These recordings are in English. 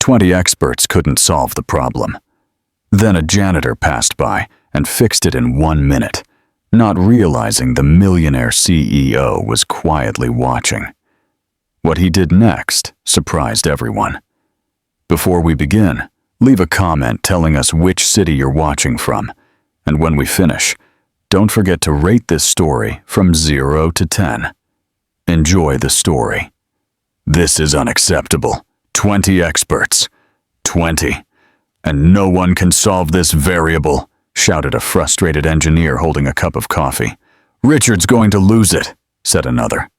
20 experts couldn't solve the problem. Then a janitor passed by and fixed it in 1 minute, not realizing the millionaire CEO was quietly watching. What he did next surprised everyone. Before we begin, leave a comment telling us which city you're watching from, and when we finish, don't forget to rate this story from 0 to 10. Enjoy the story. This is unacceptable. 20 experts. 20. And no one can solve this variable, shouted a frustrated engineer holding a cup of coffee. Richard's going to lose it, said another.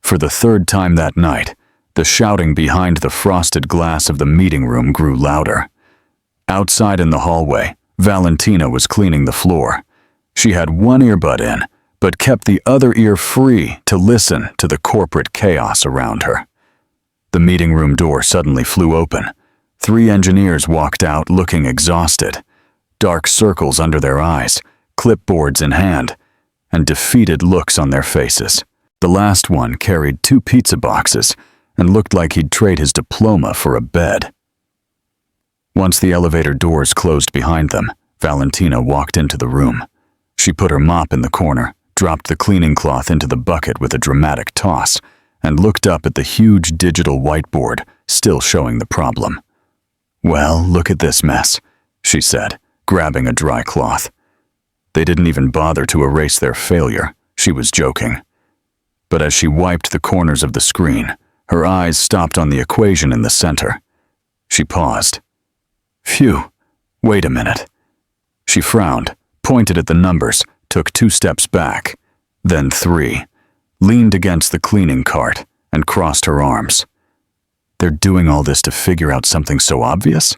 For the third time that night, the shouting behind the frosted glass of the meeting room grew louder. Outside in the hallway, Valentina was cleaning the floor. She had one earbud in, but kept the other ear free to listen to the corporate chaos around her. The meeting room door suddenly flew open. 3 engineers walked out looking exhausted, dark circles under their eyes, clipboards in hand, and defeated looks on their faces. The last one carried 2 pizza boxes and looked like he'd trade his diploma for a bed. Once the elevator doors closed behind them, Valentina walked into the room. She put her mop in the corner, dropped the cleaning cloth into the bucket with a dramatic toss, and looked up at the huge digital whiteboard, still showing the problem. Well, look at this mess, she said, grabbing a dry cloth. They didn't even bother to erase their failure. She was joking. But as she wiped the corners of the screen, her eyes stopped on the equation in the center. She paused. Phew, wait a minute. She frowned, pointed at the numbers, took 2 steps back, then 3, leaned against the cleaning cart, and crossed her arms. They're doing all this to figure out something so obvious?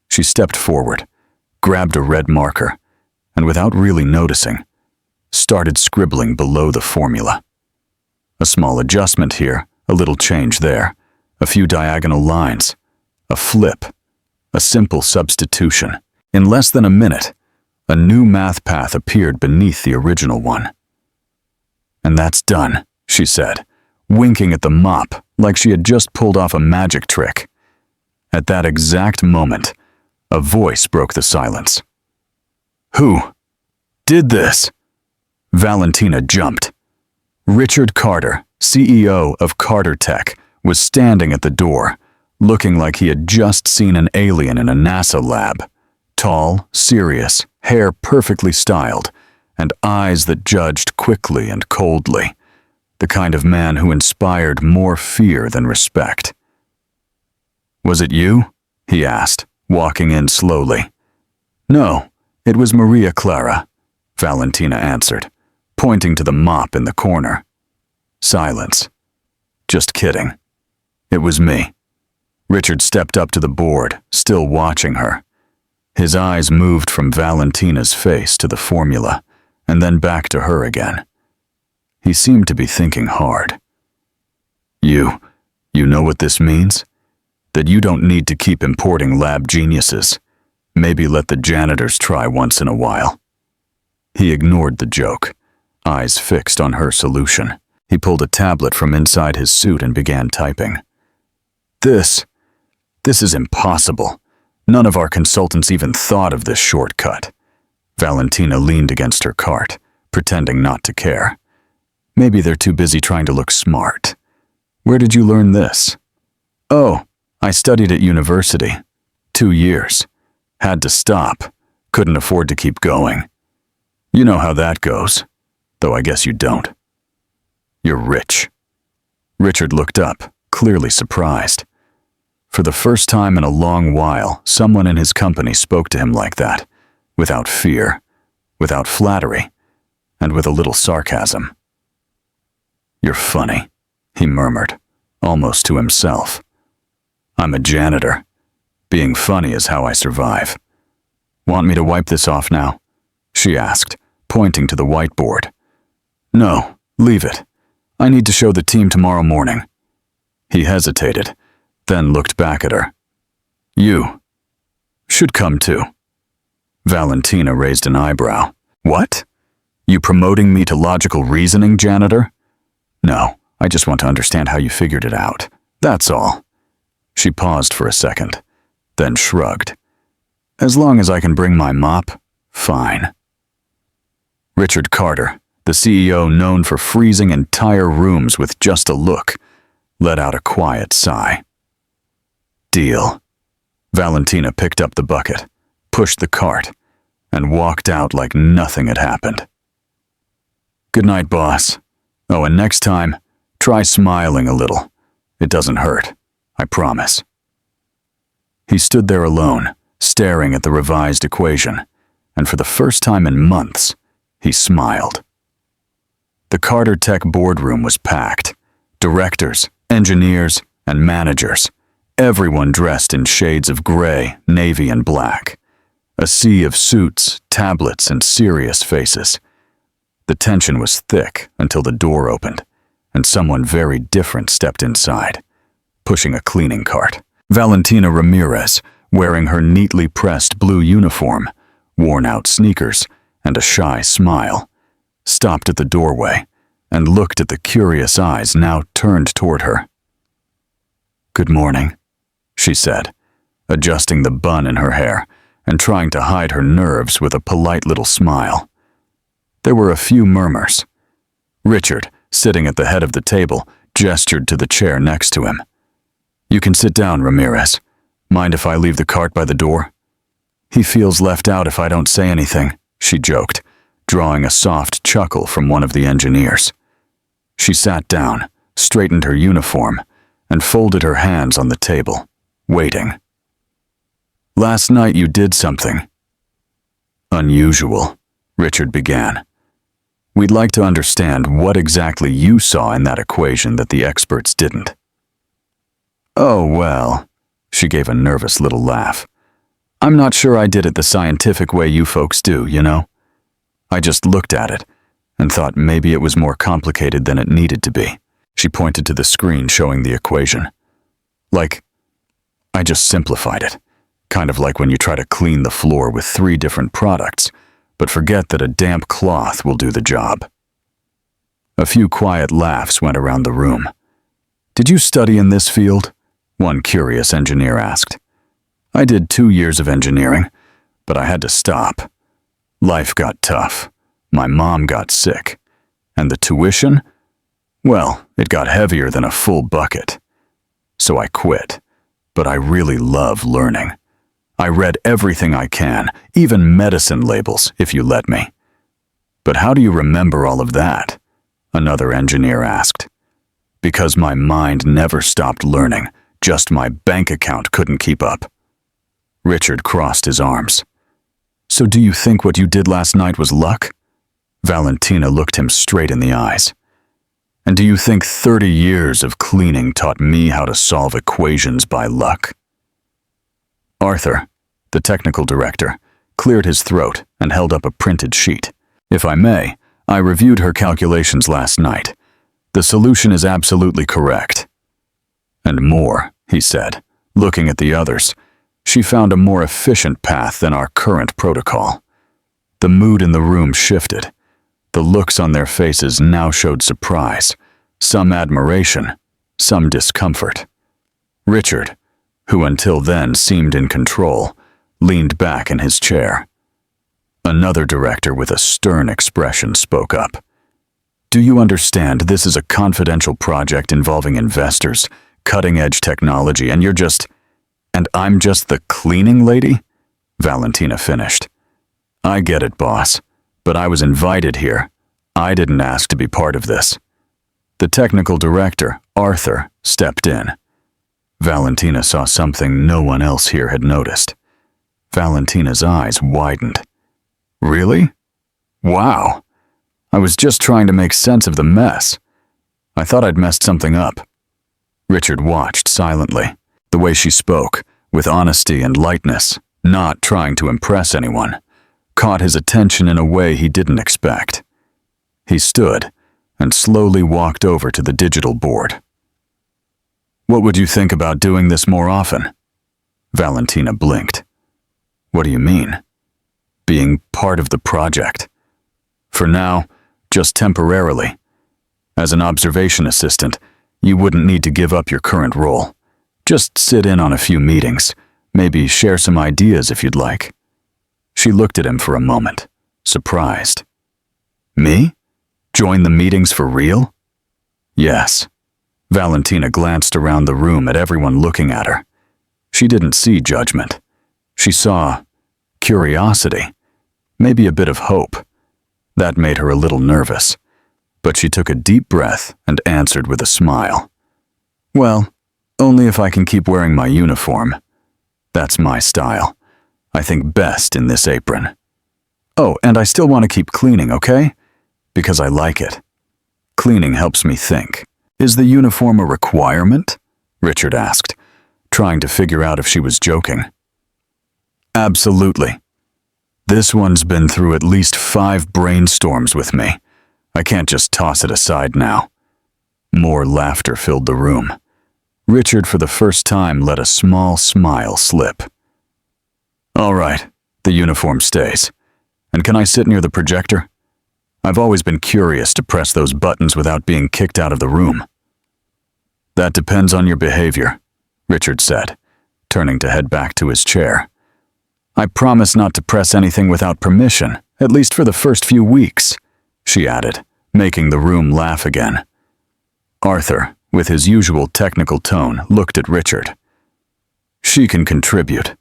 She stepped forward, grabbed a red marker, and without really noticing, started scribbling below the formula. A small adjustment here, a little change there, a few diagonal lines, a flip, a simple substitution. In less than a minute, a new math path appeared beneath the original one. And that's done, she said, winking at the mop like she had just pulled off a magic trick. At that exact moment, a voice broke the silence. Who did this? Valentina jumped. Richard Carter, CEO of Carter Tech, was standing at the door, looking like he had just seen an alien in a NASA lab. Tall, serious, hair perfectly styled, and eyes that judged quickly and coldly. The kind of man who inspired more fear than respect. Was it you? He asked, walking in slowly. No, it was Maria Clara, Valentina answered, pointing to the mop in the corner. Silence. Just kidding. It was me. Richard stepped up to the board, still watching her. His eyes moved from Valentina's face to the formula, and then back to her again. He seemed to be thinking hard. You know what this means? That you don't need to keep importing lab geniuses. Maybe let the janitors try once in a while. He ignored the joke, eyes fixed on her solution. He pulled a tablet from inside his suit and began typing. This is impossible. None of our consultants even thought of this shortcut. Valentina leaned against her cart, pretending not to care. Maybe they're too busy trying to look smart. Where did you learn this? Oh, I studied at university. 2 years. Had to stop. Couldn't afford to keep going. You know how that goes. Though I guess you don't. You're rich. Richard looked up, clearly surprised. For the first time in a long while, someone in his company spoke to him like that, without fear, without flattery, and with a little sarcasm. You're funny, he murmured, almost to himself. I'm a janitor. Being funny is how I survive. Want me to wipe this off now? She asked, pointing to the whiteboard. No, leave it. I need to show the team tomorrow morning. He hesitated, then looked back at her. You should come too. Valentina raised an eyebrow. What? You promoting me to logical reasoning, janitor? No, I just want to understand how you figured it out. That's all. She paused for a second, then shrugged. As long as I can bring my mop, fine. Richard Carter, the CEO known for freezing entire rooms with just a look, let out a quiet sigh. Deal. Valentina picked up the bucket, pushed the cart, and walked out like nothing had happened. Good night, boss. Oh, and next time, try smiling a little. It doesn't hurt, I promise. He stood there alone, staring at the revised equation, and for the first time in months, he smiled. The Carter Tech boardroom was packed. Directors, engineers, and managers, everyone dressed in shades of gray, navy, and black. A sea of suits, tablets, and serious faces. The tension was thick until the door opened, and someone very different stepped inside, pushing a cleaning cart. Valentina Ramirez, wearing her neatly pressed blue uniform, worn-out sneakers, and a shy smile, stopped at the doorway and looked at the curious eyes now turned toward her. Good morning, she said, adjusting the bun in her hair and trying to hide her nerves with a polite little smile. There were a few murmurs. Richard, sitting at the head of the table, gestured to the chair next to him. You can sit down, Ramirez. Mind if I leave the cart by the door? He feels left out if I don't say anything, she joked, drawing a soft chuckle from one of the engineers. She sat down, straightened her uniform, and folded her hands on the table, waiting. Last night you did something unusual, Richard began. We'd like to understand what exactly you saw in that equation that the experts didn't. Oh, well, she gave a nervous little laugh. I'm not sure I did it the scientific way you folks do, you know? I just looked at it and thought maybe it was more complicated than it needed to be. She pointed to the screen showing the equation. I just simplified it, kind of like when you try to clean the floor with 3 different products, but forget that a damp cloth will do the job. A few quiet laughs went around the room. Did you study in this field? One curious engineer asked. I did 2 years of engineering, but I had to stop. Life got tough. My mom got sick. And the tuition? Well, it got heavier than a full bucket. So I quit. But I really love learning. I read everything I can, even medicine labels, if you let me. But how do you remember all of that? Another engineer asked. Because my mind never stopped learning, just my bank account couldn't keep up. Richard crossed his arms. So do you think what you did last night was luck? Valentina looked him straight in the eyes. And do you think 30 years of cleaning taught me how to solve equations by luck? Arthur, the technical director, cleared his throat and held up a printed sheet. If I may, I reviewed her calculations last night. The solution is absolutely correct. And more, he said, looking at the others. She found a more efficient path than our current protocol. The mood in the room shifted. The looks on their faces now showed surprise, some admiration, some discomfort. Richard, who until then seemed in control, leaned back in his chair. Another director with a stern expression spoke up. Do you understand this is a confidential project involving investors, cutting-edge technology, and I'm just the cleaning lady? Valentina finished. I get it, boss, but I was invited here. I didn't ask to be part of this. The technical director, Arthur, stepped in. Valentina saw something no one else here had noticed. Valentina's eyes widened. Really? Wow. I was just trying to make sense of the mess. I thought I'd messed something up. Richard watched silently. The way she spoke, with honesty and lightness, not trying to impress anyone, caught his attention in a way he didn't expect. He stood and slowly walked over to the digital board. What would you think about doing this more often? Valentina blinked. What do you mean? Being part of the project. For now, just temporarily. As an observation assistant, you wouldn't need to give up your current role. Just sit in on a few meetings, maybe share some ideas if you'd like. She looked at him for a moment, surprised. Me? Join the meetings for real? Yes. Valentina glanced around the room at everyone looking at her. She didn't see judgment. She saw curiosity, maybe a bit of hope. That made her a little nervous, but she took a deep breath and answered with a smile. Well, only if I can keep wearing my uniform. That's my style. I think best in this apron. Oh, and I still want to keep cleaning, okay? Because I like it. Cleaning helps me think. Is the uniform a requirement? Richard asked, trying to figure out if she was joking. Absolutely. This one's been through at least 5 brainstorms with me. I can't just toss it aside now. More laughter filled the room. Richard, for the first time, let a small smile slip. All right, the uniform stays. And can I sit near the projector? I've always been curious to press those buttons without being kicked out of the room. That depends on your behavior, Richard said, turning to head back to his chair. I promise not to press anything without permission, at least for the first few weeks, she added, making the room laugh again. Arthur, with his usual technical tone, looked at Richard. She can contribute.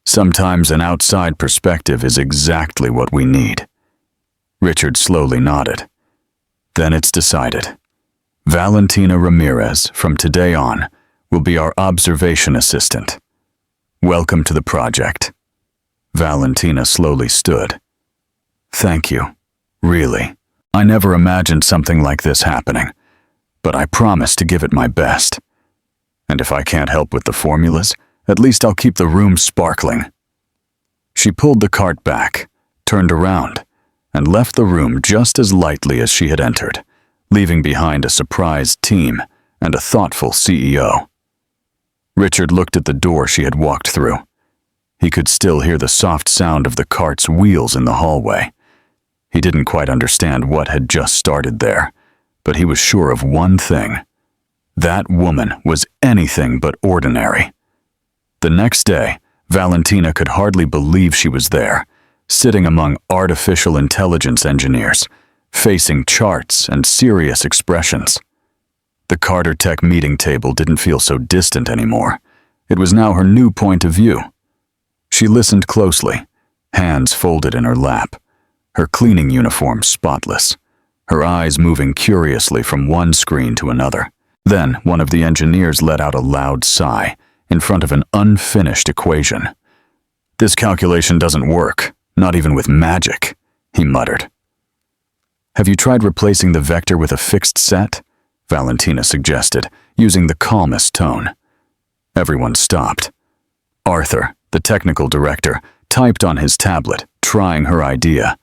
Sometimes an outside perspective is exactly what we need. Richard slowly nodded. Then it's decided. Valentina Ramirez, from today on, will be our observation assistant. Welcome to the project. Valentina slowly stood. Thank you. Really. I never imagined something like this happening, but I promise to give it my best. And if I can't help with the formulas, at least I'll keep the room sparkling. She pulled the cart back, turned around, and left the room just as lightly as she had entered, leaving behind a surprised team and a thoughtful CEO. Richard looked at the door she had walked through. He could still hear the soft sound of the cart's wheels in the hallway. He didn't quite understand what had just started there, but he was sure of one thing. That woman was anything but ordinary. The next day, Valentina could hardly believe she was there, sitting among artificial intelligence engineers, facing charts and serious expressions. The Carter Tech meeting table didn't feel so distant anymore. It was now her new point of view. She listened closely, hands folded in her lap, her cleaning uniform spotless, her eyes moving curiously from one screen to another. Then one of the engineers let out a loud sigh in front of an unfinished equation. This calculation doesn't work, not even with magic, he muttered. Have you tried replacing the vector with a fixed set? Valentina suggested, using the calmest tone. Everyone stopped. Arthur, the technical director, typed on his tablet, trying her idea.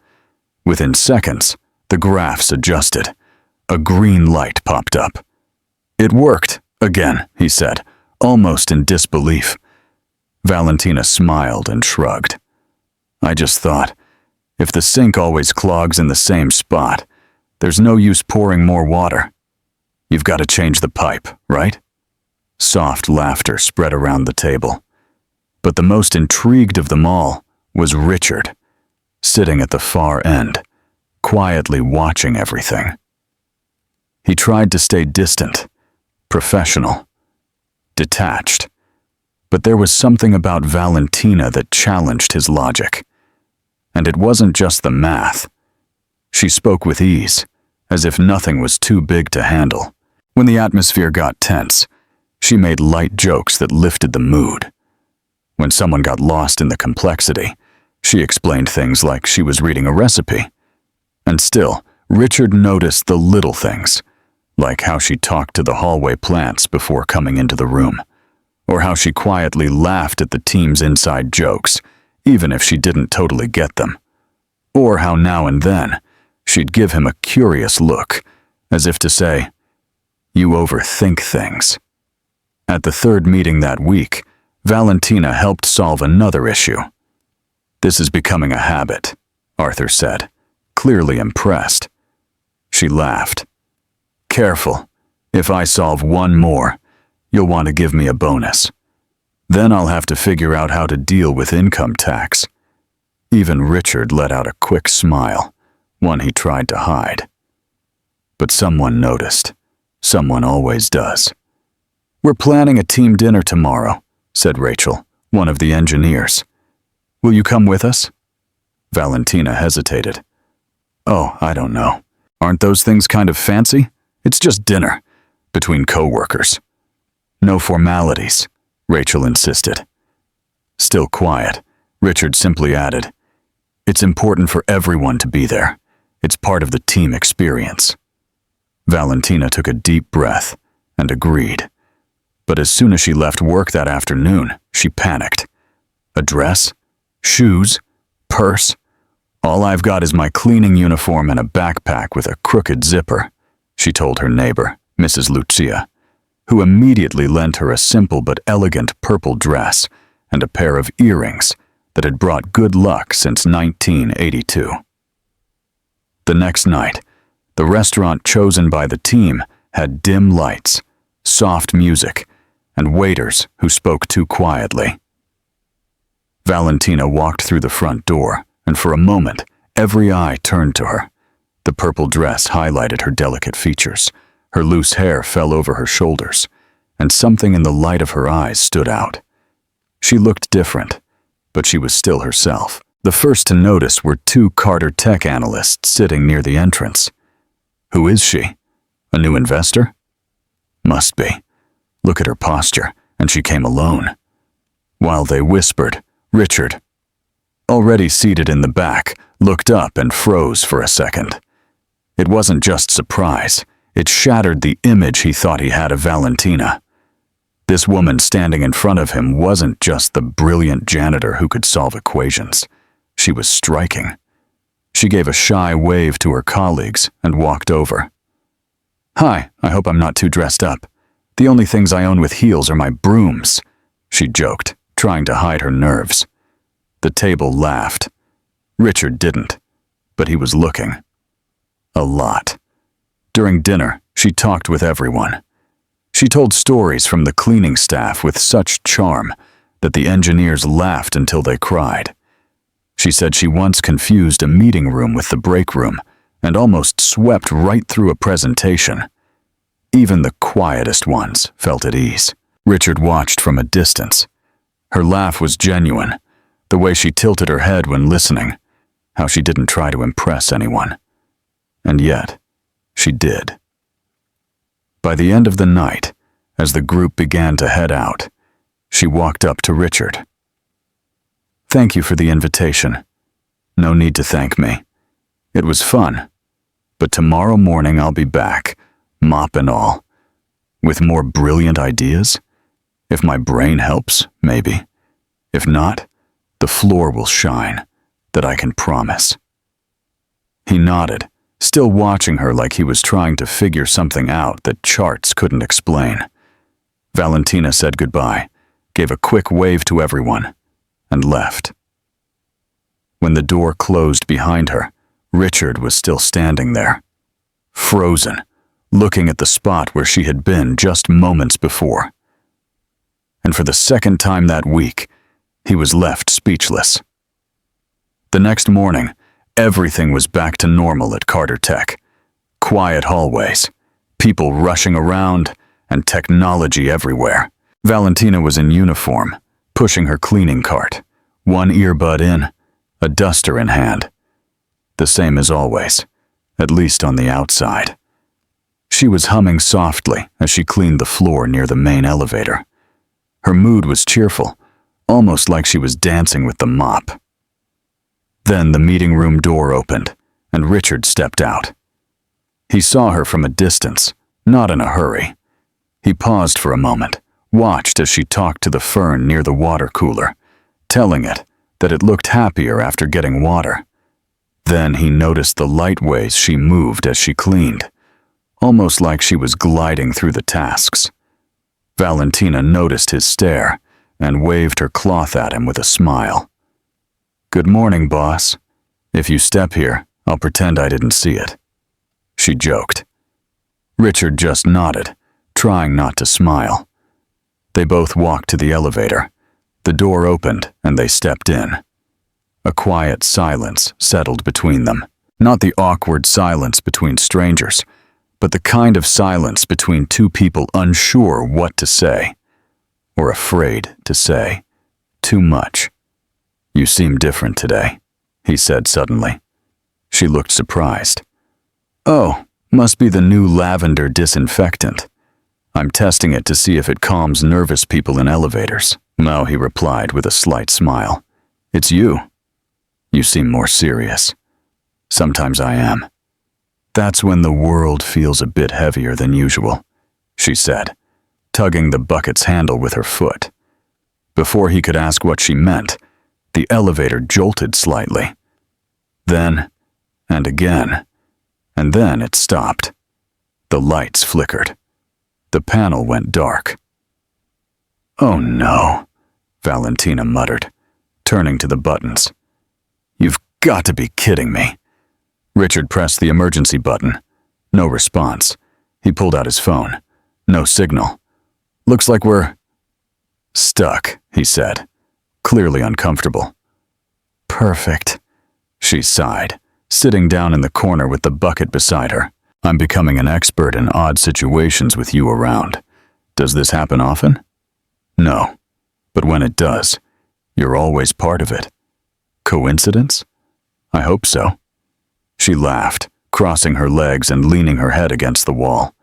Within seconds, the graphs adjusted. A green light popped up. It worked, again, he said, almost in disbelief. Valentina smiled and shrugged. I just thought, if the sink always clogs in the same spot, there's no use pouring more water. You've got to change the pipe, right? Soft laughter spread around the table. But the most intrigued of them all was Richard, sitting at the far end, quietly watching everything. He tried to stay distant, professional, detached, but there was something about Valentina that challenged his logic. And it wasn't just the math. She spoke with ease, as if nothing was too big to handle. When the atmosphere got tense, she made light jokes that lifted the mood. When someone got lost in the complexity, she explained things like she was reading a recipe. And still, Richard noticed the little things, like how she talked to the hallway plants before coming into the room, or how she quietly laughed at the team's inside jokes, even if she didn't totally get them, or how now and then she'd give him a curious look, as if to say, "You overthink things." At the third meeting that week, Valentina helped solve another issue. This is becoming a habit, Arthur said, clearly impressed. She laughed. Careful, if I solve one more, you'll want to give me a bonus. Then I'll have to figure out how to deal with income tax." Even Richard let out a quick smile, one he tried to hide. But someone noticed. Someone always does. "We're planning a team dinner tomorrow," said Rachel, one of the engineers. "Will you come with us?" Valentina hesitated. "Oh, I don't know. Aren't those things kind of fancy? It's just dinner, between co-workers." "No formalities," Rachel insisted. Still quiet, Richard simply added, "It's important for everyone to be there. It's part of the team experience." Valentina took a deep breath and agreed. But as soon as she left work that afternoon, she panicked. "A dress? Shoes? Purse? All I've got is my cleaning uniform and a backpack with a crooked zipper," she told her neighbor, Mrs. Lucia, who immediately lent her a simple but elegant purple dress and a pair of earrings that had brought good luck since 1982. The next night, the restaurant chosen by the team had dim lights, soft music, and waiters who spoke too quietly. Valentina walked through the front door, and for a moment, every eye turned to her. The purple dress highlighted her delicate features, her loose hair fell over her shoulders, and something in the light of her eyes stood out. She looked different, but she was still herself. The first to notice were two Carter Tech analysts sitting near the entrance. "Who is she? A new investor?" "Must be. Look at her posture, and she came alone." While they whispered, Richard, already seated in the back, looked up and froze for a second. It wasn't just surprise, it shattered the image he thought he had of Valentina. This woman standing in front of him wasn't just the brilliant janitor who could solve equations. She was striking. She gave a shy wave to her colleagues and walked over. "Hi, I hope I'm not too dressed up. The only things I own with heels are my brooms," she joked, trying to hide her nerves. The table laughed. Richard didn't, but he was looking. A lot. During dinner, she talked with everyone. She told stories from the cleaning staff with such charm that the engineers laughed until they cried. She said she once confused a meeting room with the break room and almost swept right through a presentation. Even the quietest ones felt at ease. Richard watched from a distance. Her laugh was genuine, the way she tilted her head when listening, how she didn't try to impress anyone. And yet, she did. By the end of the night, as the group began to head out, she walked up to Richard. "Thank you for the invitation. No need to thank me. It was fun. But tomorrow morning I'll be back, mop and all, with more brilliant ideas. If my brain helps, maybe. If not, the floor will shine, that I can promise." He nodded, still watching her like he was trying to figure something out that charts couldn't explain. Valentina said goodbye, gave a quick wave to everyone, and left. When the door closed behind her, Richard was still standing there, frozen, looking at the spot where she had been just moments before. And for the second time that week, he was left speechless. The next morning, everything was back to normal at Carter Tech. Quiet hallways, people rushing around, and technology everywhere. Valentina was in uniform, pushing her cleaning cart, one earbud in, a duster in hand. The same as always, at least on the outside. She was humming softly as she cleaned the floor near the main elevator. Her mood was cheerful, almost like she was dancing with the mop. Then the meeting room door opened, and Richard stepped out. He saw her from a distance, not in a hurry. He paused for a moment, watched as she talked to the fern near the water cooler, telling it that it looked happier after getting water. Then he noticed the light ways she moved as she cleaned, almost like she was gliding through the tasks. Valentina noticed his stare and waved her cloth at him with a smile. "Good morning, boss. If you step here, I'll pretend I didn't see it," she joked. Richard just nodded, trying not to smile. They both walked to the elevator. The door opened and they stepped in. A quiet silence settled between them. Not the awkward silence between strangers, but the kind of silence between two people unsure what to say, or afraid to say too much. "You seem different today," he said suddenly. She looked surprised. "Oh, must be the new lavender disinfectant. I'm testing it to see if it calms nervous people in elevators." "No," he replied with a slight smile. "It's you. You seem more serious." "Sometimes I am." "That's when the world feels a bit heavier than usual," she said, tugging the bucket's handle with her foot. Before he could ask what she meant, the elevator jolted slightly. Then, and again, and then it stopped. The lights flickered. The panel went dark. "Oh no," Valentina muttered, turning to the buttons. "You've got to be kidding me." Richard pressed the emergency button. No response. He pulled out his phone. No signal. "Looks like we're stuck," he said, clearly uncomfortable. "Perfect," she sighed, sitting down in the corner with the bucket beside her. "I'm becoming an expert in odd situations with you around. Does this happen often?" "No, but when it does, you're always part of it." "Coincidence?" "I hope so." She laughed, crossing her legs and leaning her head against the wall.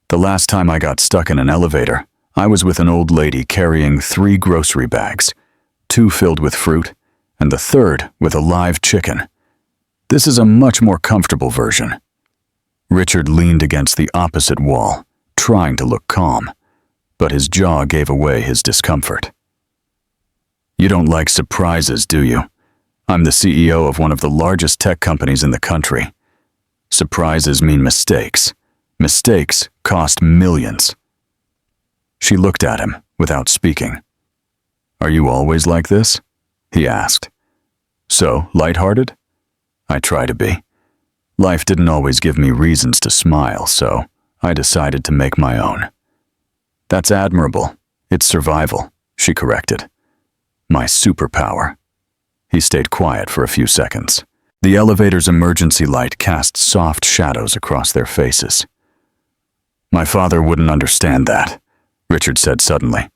"The last time I got stuck in an elevator, I was with an old lady carrying 3 grocery bags, 2 filled with fruit, and the third with a live chicken. This is a much more comfortable version." Richard leaned against the opposite wall, trying to look calm, but his jaw gave away his discomfort. "You don't like surprises, do you? I'm the CEO of one of the largest tech companies in the country. Surprises mean mistakes. Mistakes cost millions." She looked at him without speaking. "Are you always like this?" he asked. "So lighthearted?" "I try to be. Life didn't always give me reasons to smile, so I decided to make my own." "That's admirable. It's survival," she corrected. "My superpower." He stayed quiet for a few seconds. The elevator's emergency light cast soft shadows across their faces. "My father wouldn't understand that," Richard said suddenly.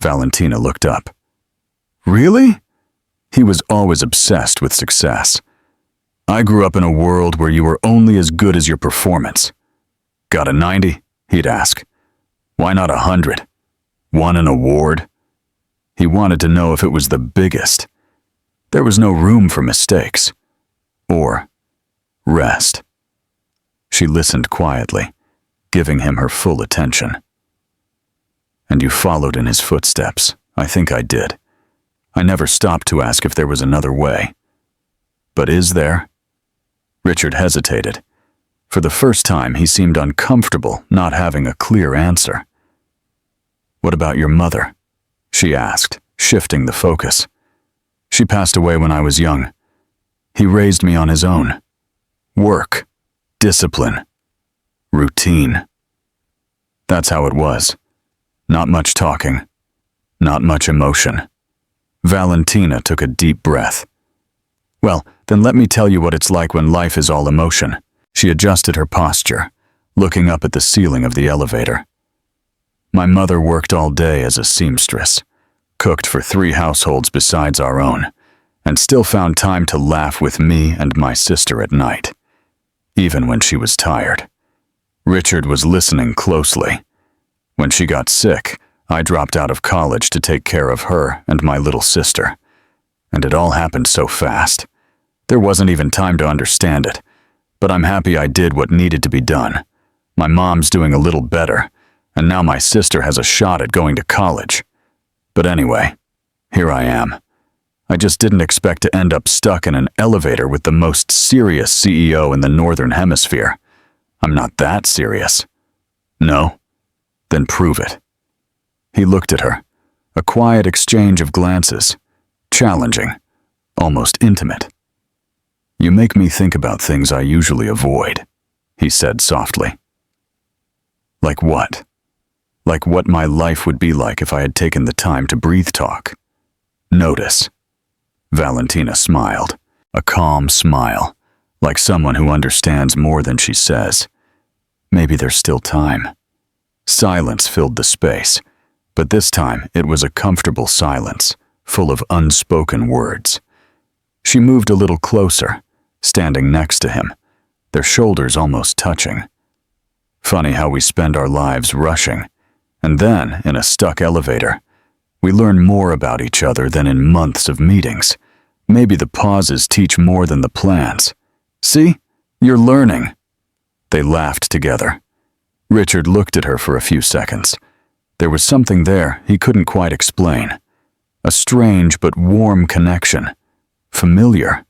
Valentina looked up. "Really?" He was always obsessed with success. "I grew up in a world where you were only as good as your performance." "Got a 90?" he'd ask. "Why not 100? Won an award?" He wanted to know if it was the biggest. There was no room for mistakes. Or rest. She listened quietly, giving him her full attention. "And you followed in his footsteps. I think I did. I never stopped to ask if there was another way. But is there?" Richard hesitated. For the first time, he seemed uncomfortable not having a clear answer. "What about your mother?" she asked, shifting the focus. "She passed away when I was young. He raised me on his own. Work, discipline, routine. That's how it was. Not much talking, not much emotion." Valentina took a deep breath. "Well, then let me tell you what it's like when life is all emotion." She adjusted her posture, looking up at the ceiling of the elevator. "My mother worked all day as a seamstress, cooked for 3 households besides our own, and still found time to laugh with me and my sister at night, even when she was tired." Richard was listening closely. "When she got sick, I dropped out of college to take care of her and my little sister. And it all happened so fast. There wasn't even time to understand it, but I'm happy I did what needed to be done. My mom's doing a little better, and now my sister has a shot at going to college. But anyway, here I am. I just didn't expect to end up stuck in an elevator with the most serious CEO in the Northern Hemisphere. I'm not that serious." "No? Then prove it." He looked at her, a quiet exchange of glances, challenging, almost intimate. "You make me think about things I usually avoid," he said softly. "Like what?" like what my life would be like if I had taken the time to breathe talk. Notice. Valentina smiled, a calm smile, like someone who understands more than she says. Maybe there's still time. Silence filled the space, but this time it was a comfortable silence, full of unspoken words. She moved a little closer, standing next to him, their shoulders almost touching. Funny how we spend our lives rushing, and then, in a stuck elevator, we learn more about each other than in months of meetings. Maybe the pauses teach more than the plans. See? You're learning. They laughed together. Richard looked at her for a few seconds. There was something there he couldn't quite explain. A strange but warm connection. Familiar,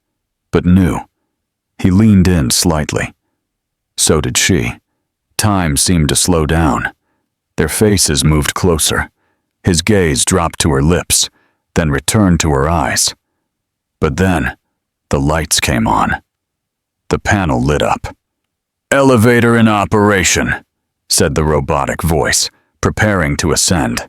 but new. He leaned in slightly. So did she. Time seemed to slow down. Their faces moved closer. His gaze dropped to her lips, then returned to her eyes. But then, the lights came on. The panel lit up. "Elevator in operation," said the robotic voice, preparing to ascend.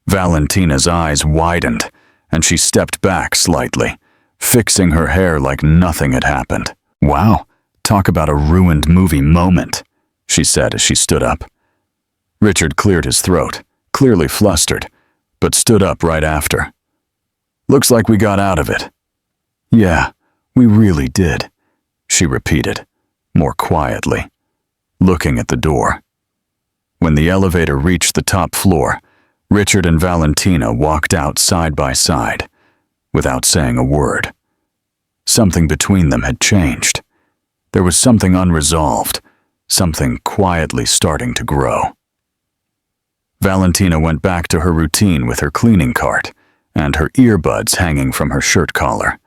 Valentina's eyes widened, and she stepped back slightly, fixing her hair like nothing had happened. "Wow, talk about a ruined movie moment," she said as she stood up. Richard cleared his throat, clearly flustered, but stood up right after. "Looks like we got out of it." "Yeah, we really did," she repeated, more quietly, looking at the door. When the elevator reached the top floor, Richard and Valentina walked out side by side, without saying a word. Something between them had changed. There was something unresolved, something quietly starting to grow. Valentina went back to her routine with her cleaning cart and her earbuds hanging from her shirt collar.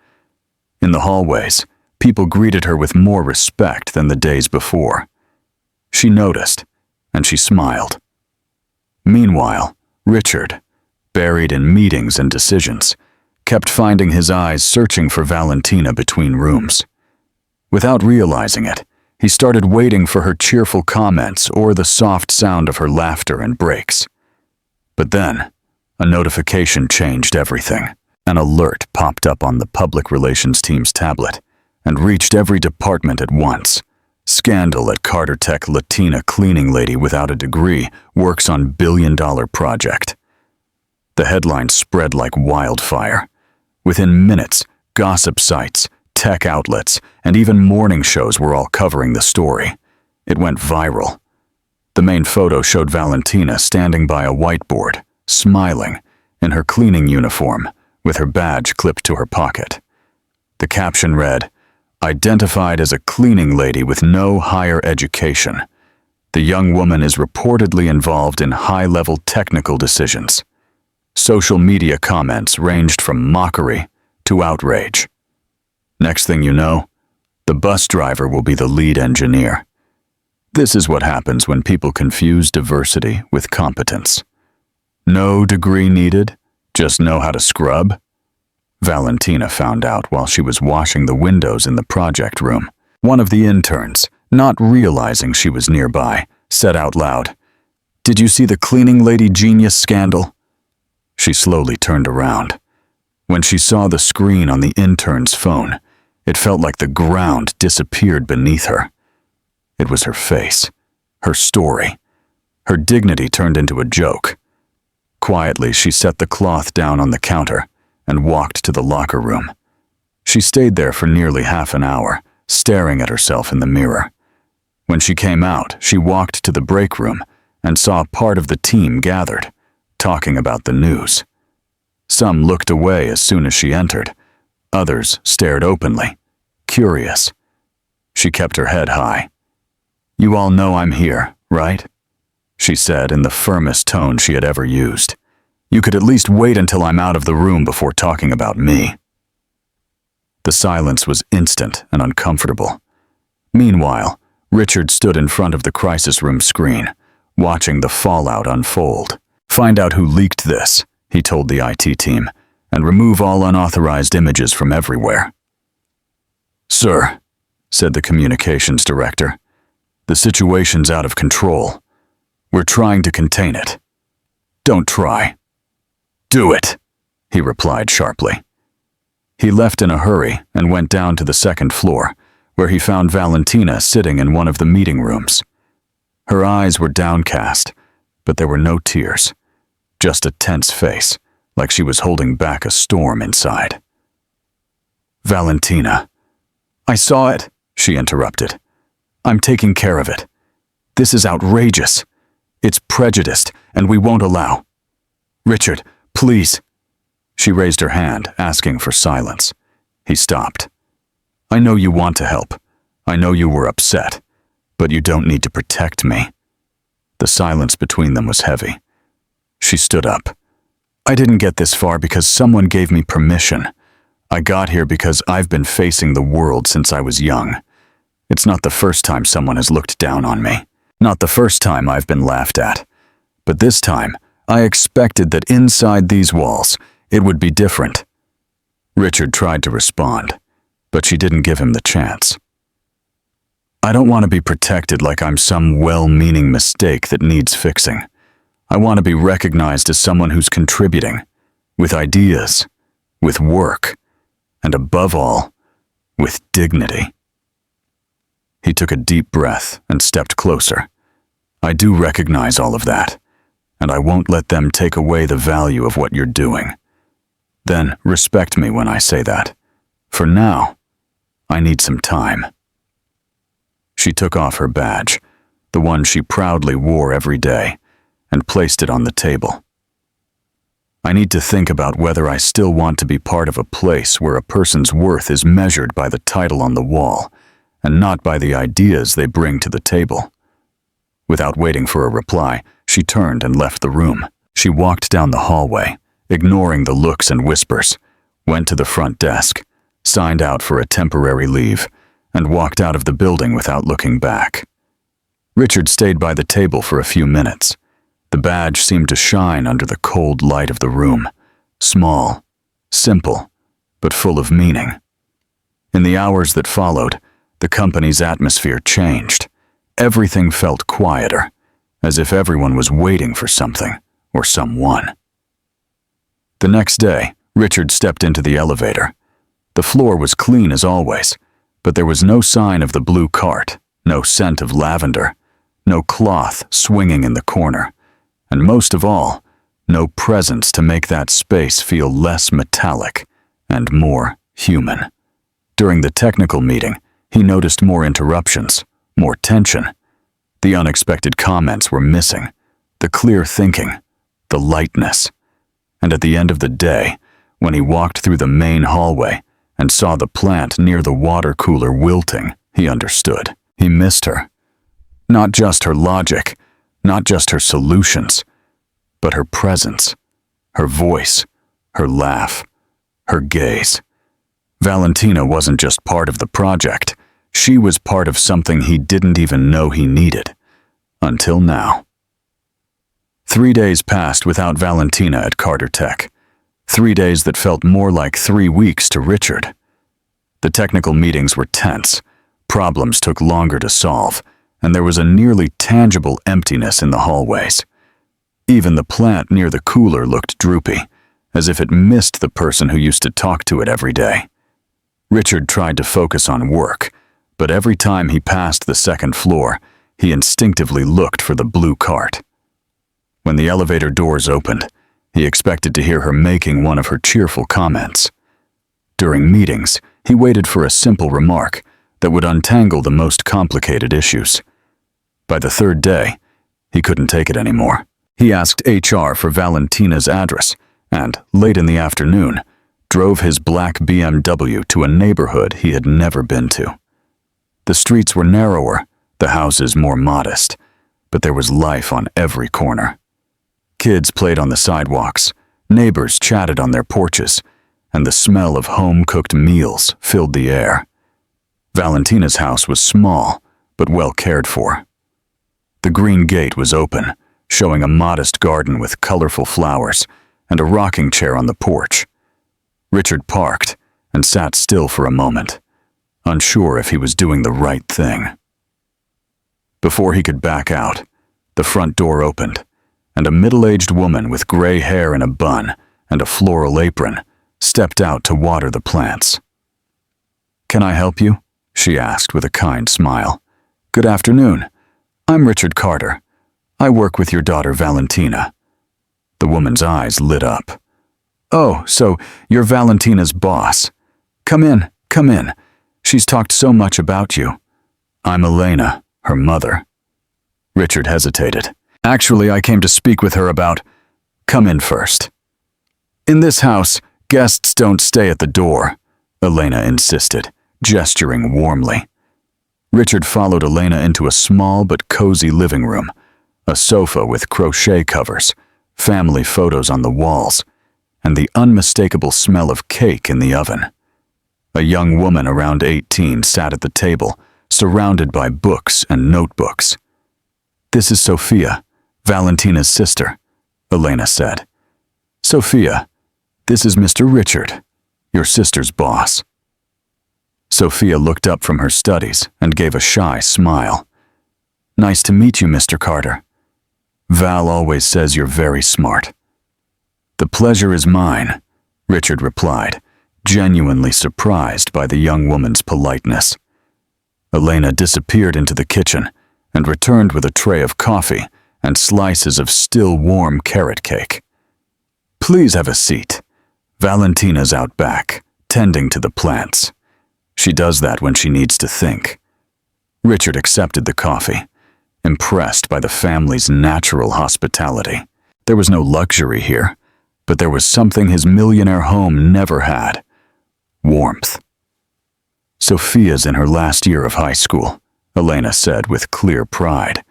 In the hallways, people greeted her with more respect than the days before. She noticed, and she smiled. Meanwhile, Richard, buried in meetings and decisions, kept finding his eyes searching for Valentina between rooms. Without realizing it, he started waiting for her cheerful comments or the soft sound of her laughter and breaks. But then, a notification changed everything. An alert popped up on the public relations team's tablet and reached every department at once. Scandal at Carter Tech. Latina cleaning lady without a degree works on billion-dollar project. The headline spread like wildfire. Within minutes, gossip sites, tech outlets, and even morning shows were all covering the story. It went viral. The main photo showed Valentina standing by a whiteboard, smiling, in her cleaning uniform, with her badge clipped to her pocket. The caption read, "Identified as a cleaning lady with no higher education. The young woman is reportedly involved in high-level technical decisions." Social media comments ranged from mockery to outrage. Next thing you know, the bus driver will be the lead engineer. This is what happens when people confuse diversity with competence. No degree needed, just know how to scrub? Valentina found out while she was washing the windows in the project room. One of the interns, not realizing she was nearby, said out loud, "Did you see the cleaning lady genius scandal?" She slowly turned around. When she saw the screen on the intern's phone, it felt like the ground disappeared beneath her. It was her face, her story. Her dignity turned into a joke. Quietly, she set the cloth down on the counter and walked to the locker room. She stayed there for nearly half an hour, staring at herself in the mirror. When she came out, she walked to the break room and saw part of the team gathered, talking about the news. Some looked away as soon as she entered. Others stared openly, curious. She kept her head high. "You all know I'm here, right?" she said in the firmest tone she had ever used. "You could at least wait until I'm out of the room before talking about me." The silence was instant and uncomfortable. Meanwhile, Richard stood in front of the crisis room screen, watching the fallout unfold. "Find out who leaked this," he told the IT team, "and remove all unauthorized images from everywhere." "Sir," said the communications director, "the situation's out of control. We're trying to contain it. Don't try. Do it, he replied sharply. He left in a hurry and went down to the second floor, where he found Valentina sitting in one of the meeting rooms. Her eyes were downcast, but there were no tears, just a tense face, like she was holding back a storm inside. Valentina. I saw it, she interrupted. I'm taking care of it. This is outrageous. It's prejudiced, and we won't allow. Richard, please. She raised her hand, asking for silence. He stopped. I know you want to help. I know you were upset, but you don't need to protect me. The silence between them was heavy. She stood up. I didn't get this far because someone gave me permission. I got here because I've been facing the world since I was young. It's not the first time someone has looked down on me. Not the first time I've been laughed at. But this time, I expected that inside these walls, it would be different. Richard tried to respond, but she didn't give him the chance. I don't want to be protected like I'm some well-meaning mistake that needs fixing. I want to be recognized as someone who's contributing, with ideas, with work, and above all, with dignity. He took a deep breath and stepped closer. I do recognize all of that, and I won't let them take away the value of what you're doing. Then respect me when I say that. For now, I need some time. She took off her badge, the one she proudly wore every day, and placed it on the table. I need to think about whether I still want to be part of a place where a person's worth is measured by the title on the wall, and not by the ideas they bring to the table. Without waiting for a reply, she turned and left the room. She walked down the hallway, ignoring the looks and whispers, went to the front desk, signed out for a temporary leave, and walked out of the building without looking back. Richard stayed by the table for a few minutes. The badge seemed to shine under the cold light of the room, small, simple, but full of meaning. In the hours that followed, the company's atmosphere changed. Everything felt quieter, as if everyone was waiting for something or someone. The next day, Richard stepped into the elevator. The floor was clean as always, but there was no sign of the blue cart, no scent of lavender, no cloth swinging in the corner, and most of all, no presence to make that space feel less metallic and more human. During the technical meeting, he noticed more interruptions, more tension. The unexpected comments were missing, the clear thinking, the lightness. And at the end of the day, when he walked through the main hallway and saw the plant near the water cooler wilting, he understood. He missed her. Not just her logic, not just her solutions, but her presence, her voice, her laugh, her gaze. Valentina wasn't just part of the project. She was part of something he didn't even know he needed. Until now. 3 days passed without Valentina at Carter Tech. 3 days that felt more like 3 weeks to Richard. The technical meetings were tense. Problems took longer to solve, and there was a nearly tangible emptiness in the hallways. Even the plant near the cooler looked droopy, as if it missed the person who used to talk to it every day. Richard tried to focus on work, but every time he passed the second floor, he instinctively looked for the blue cart. When the elevator doors opened, he expected to hear her making one of her cheerful comments. During meetings, he waited for a simple remark that would untangle the most complicated issues. By the third day, he couldn't take it anymore. He asked HR for Valentina's address and, late in the afternoon, drove his black BMW to a neighborhood he had never been to. The streets were narrower, the houses more modest, but there was life on every corner. Kids played on the sidewalks, neighbors chatted on their porches, and the smell of home-cooked meals filled the air. Valentina's house was small, but well cared for. The green gate was open, showing a modest garden with colorful flowers and a rocking chair on the porch. Richard parked and sat still for a moment, unsure if he was doing the right thing. Before he could back out, the front door opened, and a middle-aged woman with gray hair in a bun and a floral apron stepped out to water the plants. "Can I help you?" she asked with a kind smile. "Good afternoon. I'm Richard Carter. I work with your daughter Valentina." The woman's eyes lit up. "Oh, so you're Valentina's boss. Come in, come in. She's talked so much about you." "I'm Elena, her mother." Richard hesitated. "Actually, I came to speak with her about—" "Come in first." "In this house, guests don't stay at the door," Elena insisted, gesturing warmly. Richard followed Elena into a small but cozy living room, a sofa with crochet covers, family photos on the walls, and the unmistakable smell of cake in the oven. A young woman around 18 sat at the table, surrounded by books and notebooks. "This is Sophia, Valentina's sister," Elena said. "Sophia, this is Mr. Richard, your sister's boss." Sophia looked up from her studies and gave a shy smile. "Nice to meet you, Mr. Carter. Val always says you're very smart." "The pleasure is mine," Richard replied, genuinely surprised by the young woman's politeness. Elena disappeared into the kitchen and returned with a tray of coffee and slices of still warm carrot cake. "Please have a seat. Valentina's out back, tending to the plants. She does that when she needs to think." Richard accepted the coffee, impressed by the family's natural hospitality. There was no luxury here, but there was something his millionaire home never had: warmth. "Sophia's in her last year of high school," Elena said with clear pride.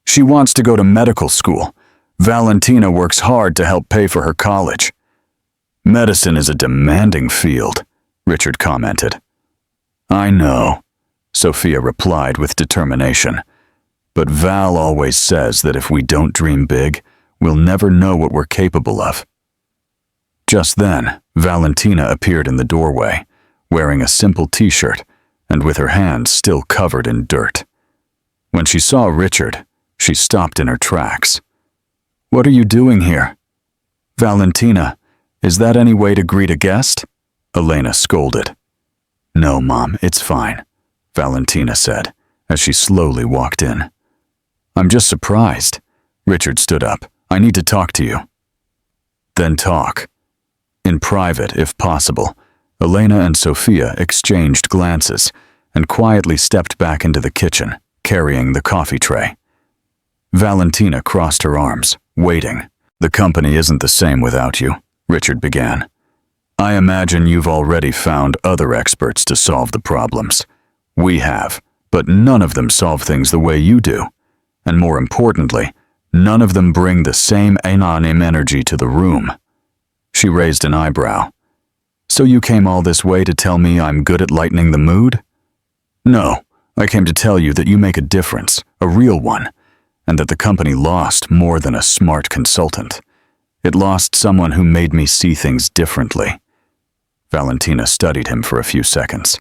"She wants to go to medical school. Valentina works hard to help pay for her college." "Medicine is a demanding field," Richard commented. "I know," Sophia replied with determination. "But Val always says that if we don't dream big, we'll never know what we're capable of." Just then, Valentina appeared in the doorway, wearing a simple t-shirt and with her hands still covered in dirt. When she saw Richard, she stopped in her tracks. "What are you doing here?" "Valentina, is that any way to greet a guest?" Elena scolded. "No, Mom, it's fine," Valentina said as she slowly walked in. "I'm just surprised." Richard stood up. "I need to talk to you." "Then talk." In private, if possible, Elena and Sophia exchanged glances and quietly stepped back into the kitchen, carrying the coffee tray. Valentina crossed her arms, waiting. "The company isn't the same without you," Richard began. "I imagine you've already found other experts to solve the problems. We have, but none of them solve things the way you do. And more importantly, none of them bring the same anonymous energy to the room." She raised an eyebrow. "So you came all this way to tell me I'm good at lightening the mood?" "No, I came to tell you that you make a difference, a real one, and that the company lost more than a smart consultant. It lost someone who made me see things differently." Valentina studied him for a few seconds.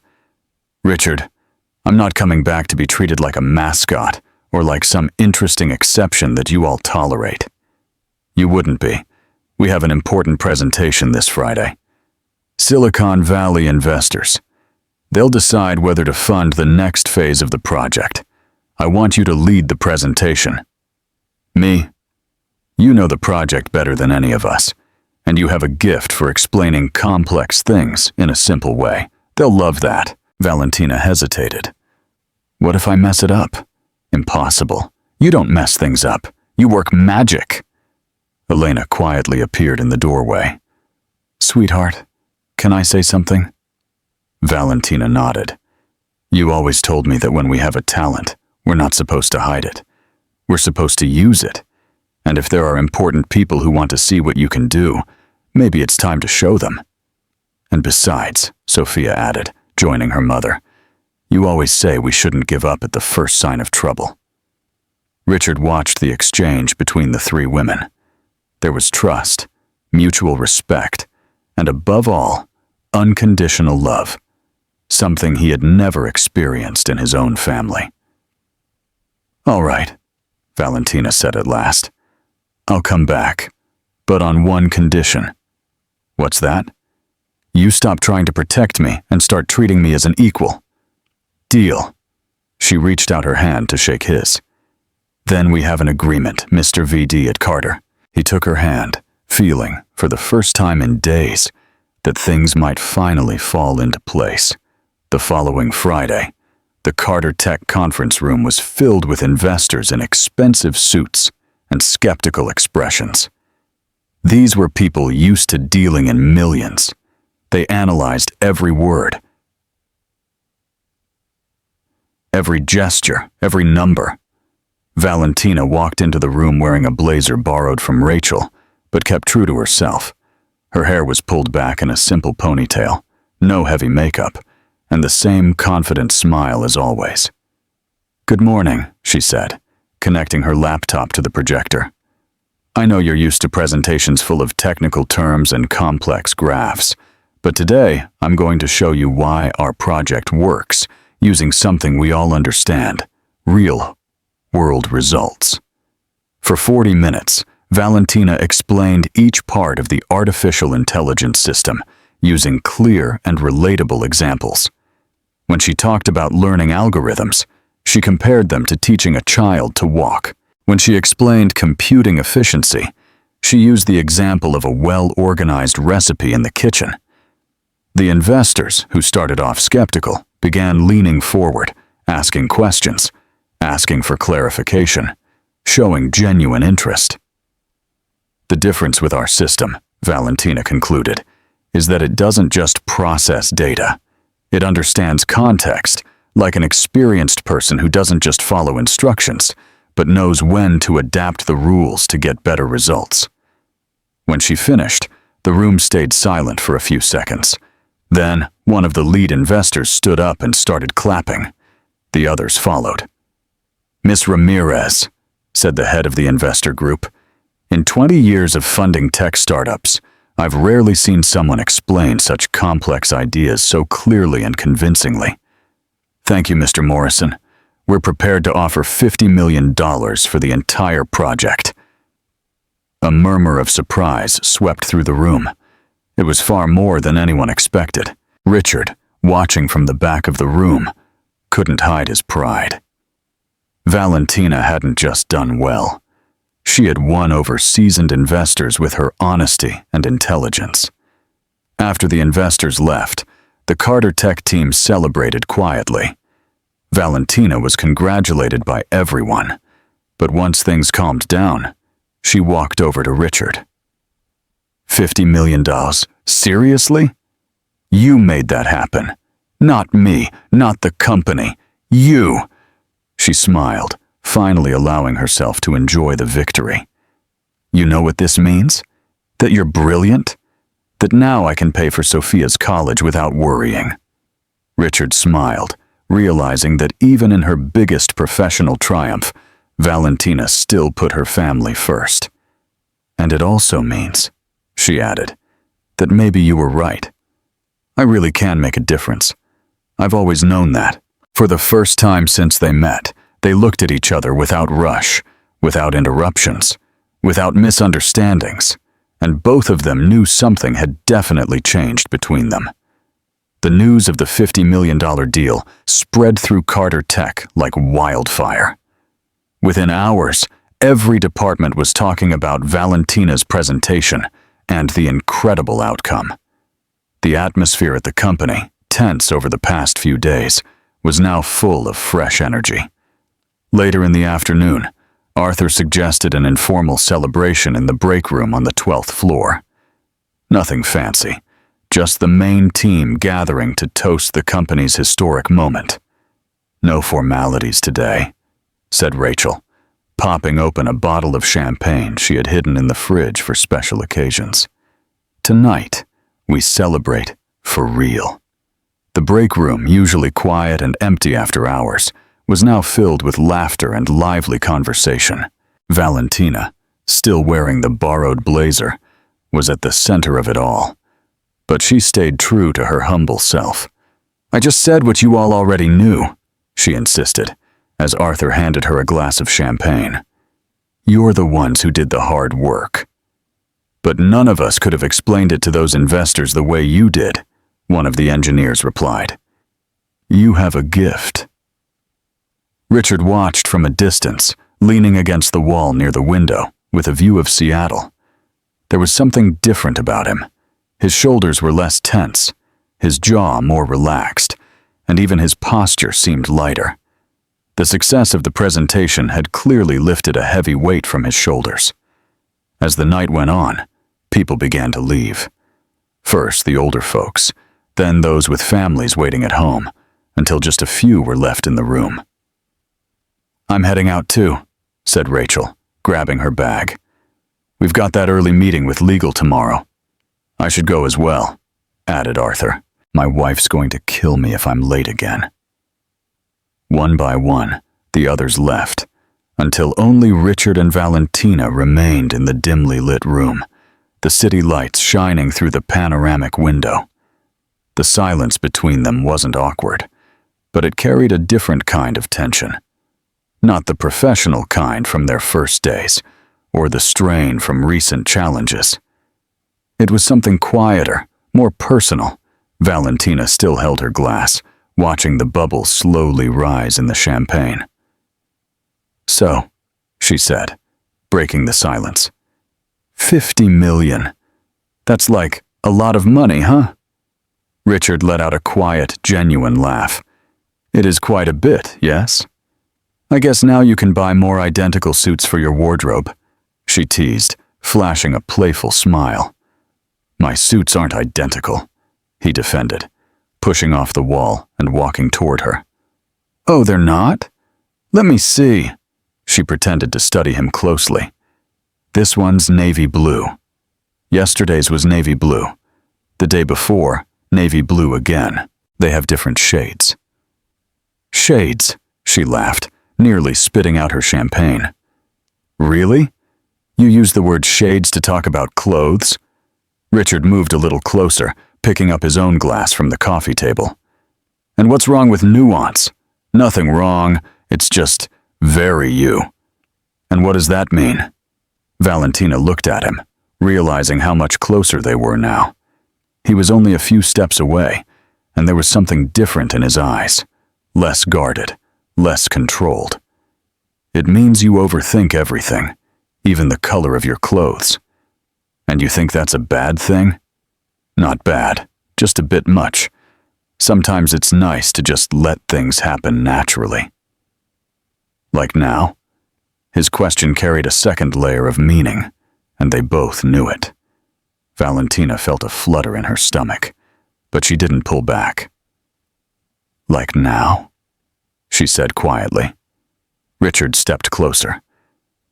"Richard, I'm not coming back to be treated like a mascot or like some interesting exception that you all tolerate." "You wouldn't be. We have an important presentation this Friday. Silicon Valley investors. They'll decide whether to fund the next phase of the project. I want you to lead the presentation." "Me? You know the project better than any of us, and you have a gift for explaining complex things in a simple way. They'll love that." Valentina hesitated. "What if I mess it up?" "Impossible. You don't mess things up. You work magic." Elena quietly appeared in the doorway. "Sweetheart, can I say something?" Valentina nodded. "You always told me that when we have a talent, we're not supposed to hide it. We're supposed to use it. And if there are important people who want to see what you can do, maybe it's time to show them." "And besides," Sophia added, joining her mother, "you always say we shouldn't give up at the first sign of trouble." Richard watched the exchange between the three women. There was trust, mutual respect, and above all, unconditional love, something he had never experienced in his own family. "All right," Valentina said at last. "I'll come back, but on one condition." "What's that?" "You stop trying to protect me and start treating me as an equal." "Deal." She reached out her hand to shake his. "Then we have an agreement, Mr. VD at Carter." He took her hand, feeling, for the first time in days, that things might finally fall into place. The following Friday, the Carter Tech conference room was filled with investors in expensive suits and skeptical expressions. These were people used to dealing in millions. They analyzed every word, every gesture, every number. Valentina walked into the room wearing a blazer borrowed from Rachel, but kept true to herself. Her hair was pulled back in a simple ponytail, no heavy makeup, and the same confident smile as always. "Good morning," she said, connecting her laptop to the projector. "I know you're used to presentations full of technical terms and complex graphs, but today I'm going to show you why our project works using something we all understand, real-world results." For 40 minutes, Valentina explained each part of the artificial intelligence system using clear and relatable examples. When she talked about learning algorithms, she compared them to teaching a child to walk. When she explained computing efficiency, she used the example of a well-organized recipe in the kitchen. The investors, who started off skeptical, began leaning forward, asking questions, asking for clarification, showing genuine interest. "The difference with our system," Valentina concluded, "is that it doesn't just process data. It understands context, like an experienced person who doesn't just follow instructions, but knows when to adapt the rules to get better results." When she finished, the room stayed silent for a few seconds. Then, one of the lead investors stood up and started clapping. The others followed. "Miss Ramirez," said the head of the investor group, "in 20 years of funding tech startups, I've rarely seen someone explain such complex ideas so clearly and convincingly. Thank you, Mr. Morrison. We're prepared to offer $50 million for the entire project." A murmur of surprise swept through the room. It was far more than anyone expected. Richard, watching from the back of the room, couldn't hide his pride. Valentina hadn't just done well. She had won over seasoned investors with her honesty and intelligence. After the investors left, the Carter Tech team celebrated quietly. Valentina was congratulated by everyone, but once things calmed down, she walked over to Richard. $50 million? Seriously? You made that happen. Not me, not the company. You! She smiled, finally allowing herself to enjoy the victory. "You know what this means? That you're brilliant? That now I can pay for Sophia's college without worrying." Richard smiled, realizing that even in her biggest professional triumph, Valentina still put her family first. "And it also means," she added, "that maybe you were right. I really can make a difference. I've always known that." For the first time since they met, they looked at each other without rush, without interruptions, without misunderstandings, and both of them knew something had definitely changed between them. The news of the $50 million deal spread through Carter Tech like wildfire. Within hours, every department was talking about Valentina's presentation and the incredible outcome. The atmosphere at the company, tense over the past few days, was now full of fresh energy. Later in the afternoon, Arthur suggested an informal celebration in the break room on the 12th floor. Nothing fancy, just the main team gathering to toast the company's historic moment. "No formalities today," said Rachel, popping open a bottle of champagne she had hidden in the fridge for special occasions. "Tonight, we celebrate for real." The break room, usually quiet and empty after hours, was now filled with laughter and lively conversation. Valentina, still wearing the borrowed blazer, was at the center of it all. But she stayed true to her humble self. "I just said what you all already knew," she insisted, as Arthur handed her a glass of champagne. You're the ones who did the hard work. But none of us could have explained it to those investors the way you did, one of the engineers replied. You have a gift. Richard watched from a distance, leaning against the wall near the window, with a view of Seattle. There was something different about him. His shoulders were less tense, his jaw more relaxed, and even his posture seemed lighter. The success of the presentation had clearly lifted a heavy weight from his shoulders. As the night went on, people began to leave. First the older folks, then those with families waiting at home, until just a few were left in the room. I'm heading out too, said Rachel, grabbing her bag. We've got that early meeting with legal tomorrow. I should go as well, added Arthur. My wife's going to kill me if I'm late again. One by one, the others left, until only Richard and Valentina remained in the dimly lit room, the city lights shining through the panoramic window. The silence between them wasn't awkward, but it carried a different kind of tension. Not the professional kind from their first days, or the strain from recent challenges. It was something quieter, more personal. Valentina still held her glass, watching the bubbles slowly rise in the champagne. So, she said, breaking the silence. 50 million. That's like a lot of money, huh? Richard let out a quiet, genuine laugh. It is quite a bit, yes? I guess now you can buy more identical suits for your wardrobe, she teased, flashing a playful smile. My suits aren't identical, he defended, pushing off the wall and walking toward her. Oh, they're not? Let me see. She pretended to study him closely. This one's navy blue. Yesterday's was navy blue. The day before, navy blue again. They have different shades. Shades, she laughed, nearly spitting out her champagne. Really? You use the word shades to talk about clothes? Richard moved a little closer, picking up his own glass from the coffee table. And what's wrong with nuance? Nothing wrong, it's just very you. And what does that mean? Valentina looked at him, realizing how much closer they were now. He was only a few steps away, and there was something different in his eyes, less guarded, less controlled. It means you overthink everything, even the color of your clothes. And you think that's a bad thing? Not bad, just a bit much. Sometimes it's nice to just let things happen naturally. Like now? His question carried a second layer of meaning, and they both knew it. Valentina felt a flutter in her stomach, but she didn't pull back. Like now? She said quietly. Richard stepped closer.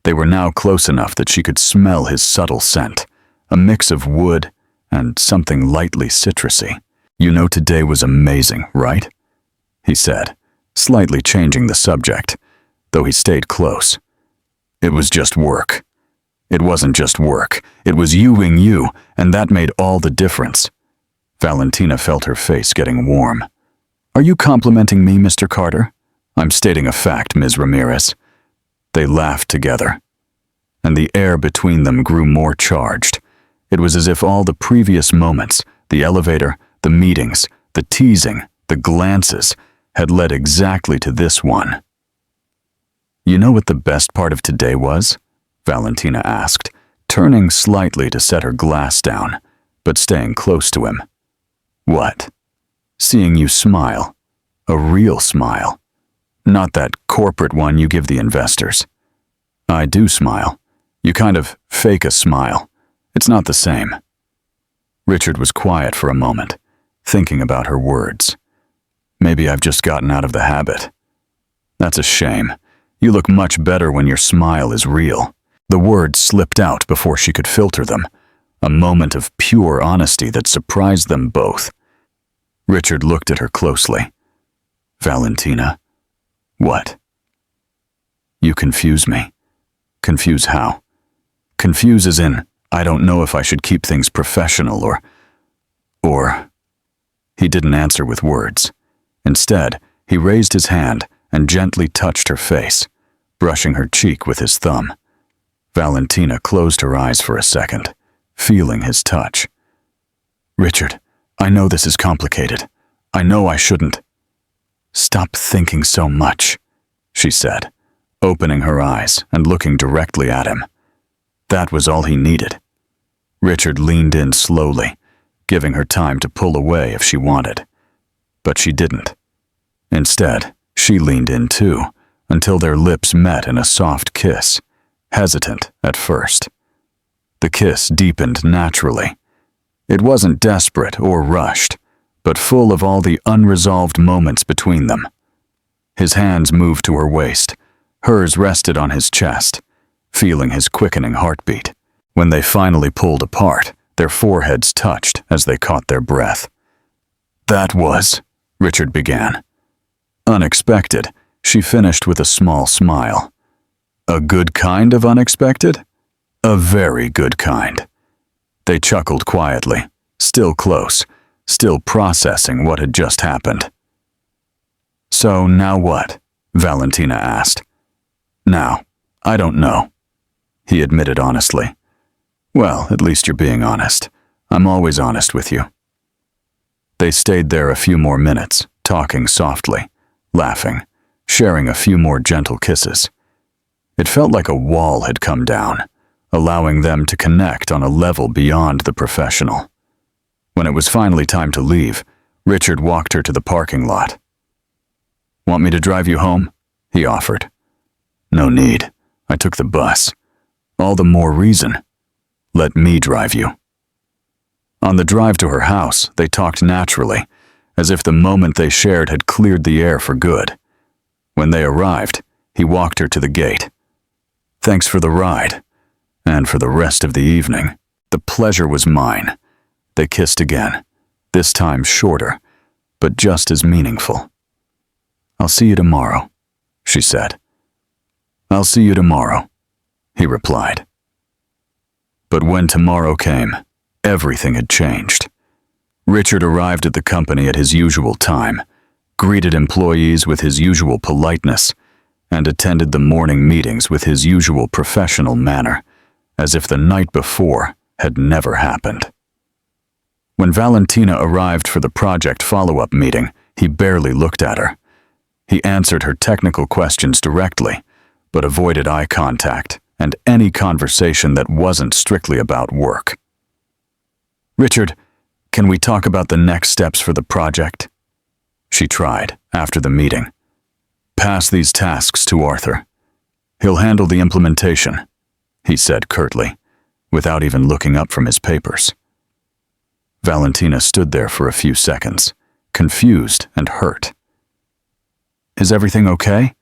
They were now close enough that she could smell his subtle scent, a mix of wood and something lightly citrusy. You know, today was amazing, right? He said, slightly changing the subject, though he stayed close. It was just work. It wasn't just work. It was you being you, and that made all the difference. Valentina felt her face getting warm. Are you complimenting me, Mr. Carter? I'm stating a fact, Ms. Ramirez. They laughed together, and the air between them grew more charged. It was as if all the previous moments, the elevator, the meetings, the teasing, the glances, had led exactly to this one. You know what the best part of today was? Valentina asked, turning slightly to set her glass down, but staying close to him. What? Seeing you smile. A real smile. Not that corporate one you give the investors. I do smile. You kind of fake a smile. It's not the same. Richard was quiet for a moment, thinking about her words. Maybe I've just gotten out of the habit. That's a shame. You look much better when your smile is real. The words slipped out before she could filter them, a moment of pure honesty that surprised them both. Richard looked at her closely. Valentina. What? You confuse me. Confuse how? Confuse as in, I don't know if I should keep things professional or... He didn't answer with words. Instead, he raised his hand and gently touched her face, brushing her cheek with his thumb. Valentina closed her eyes for a second, feeling his touch. "Richard, I know this is complicated. I know I shouldn't." "Stop thinking so much," she said, opening her eyes and looking directly at him. That was all he needed. Richard leaned in slowly, giving her time to pull away if she wanted. But she didn't. Instead, she leaned in too, until their lips met in a soft kiss, hesitant at first. The kiss deepened naturally. It wasn't desperate or rushed, but full of all the unresolved moments between them. His hands moved to her waist, hers rested on his chest, feeling his quickening heartbeat. When they finally pulled apart, their foreheads touched as they caught their breath. "That was," Richard began. Unexpected, she finished with a small smile. "A good kind of unexpected?" "A very good kind." They chuckled quietly, still close, still processing what had just happened. "So now what?" Valentina asked. "Now, I don't know," he admitted honestly. "Well, at least you're being honest. I'm always honest with you." They stayed there a few more minutes, talking softly, laughing, sharing a few more gentle kisses. It felt like a wall had come down, allowing them to connect on a level beyond the professional. When it was finally time to leave, Richard walked her to the parking lot. "Want me to drive you home?" he offered. "No need. I took the bus. All the more reason. Let me drive you." On the drive to her house, they talked naturally, as if the moment they shared had cleared the air for good. When they arrived, he walked her to the gate. "Thanks for the ride, and for the rest of the evening. The pleasure was mine." They kissed again, this time shorter, but just as meaningful. "I'll see you tomorrow," she said. "I'll see you tomorrow," he replied. But when tomorrow came, everything had changed. Richard arrived at the company at his usual time, greeted employees with his usual politeness, and attended the morning meetings with his usual professional manner, as if the night before had never happened. When Valentina arrived for the project follow-up meeting, he barely looked at her. He answered her technical questions directly, but avoided eye contact and any conversation that wasn't strictly about work. "Richard, can we talk about the next steps for the project?" She tried, after the meeting. "Pass these tasks to Arthur. He'll handle the implementation," he said curtly, without even looking up from his papers. Valentina stood there for a few seconds, confused and hurt. "Is everything okay?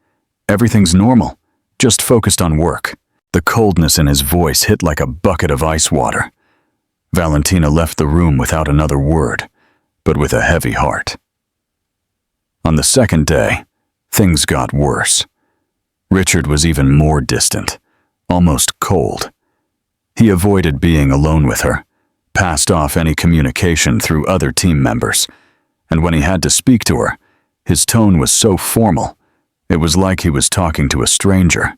Everything's normal, just focused on work." The coldness in his voice hit like a bucket of ice water. Valentina left the room without another word, but with a heavy heart. On the second day, things got worse. Richard was even more distant, almost cold. He avoided being alone with her, passed off any communication through other team members, and when he had to speak to her, his tone was so formal, it was like he was talking to a stranger.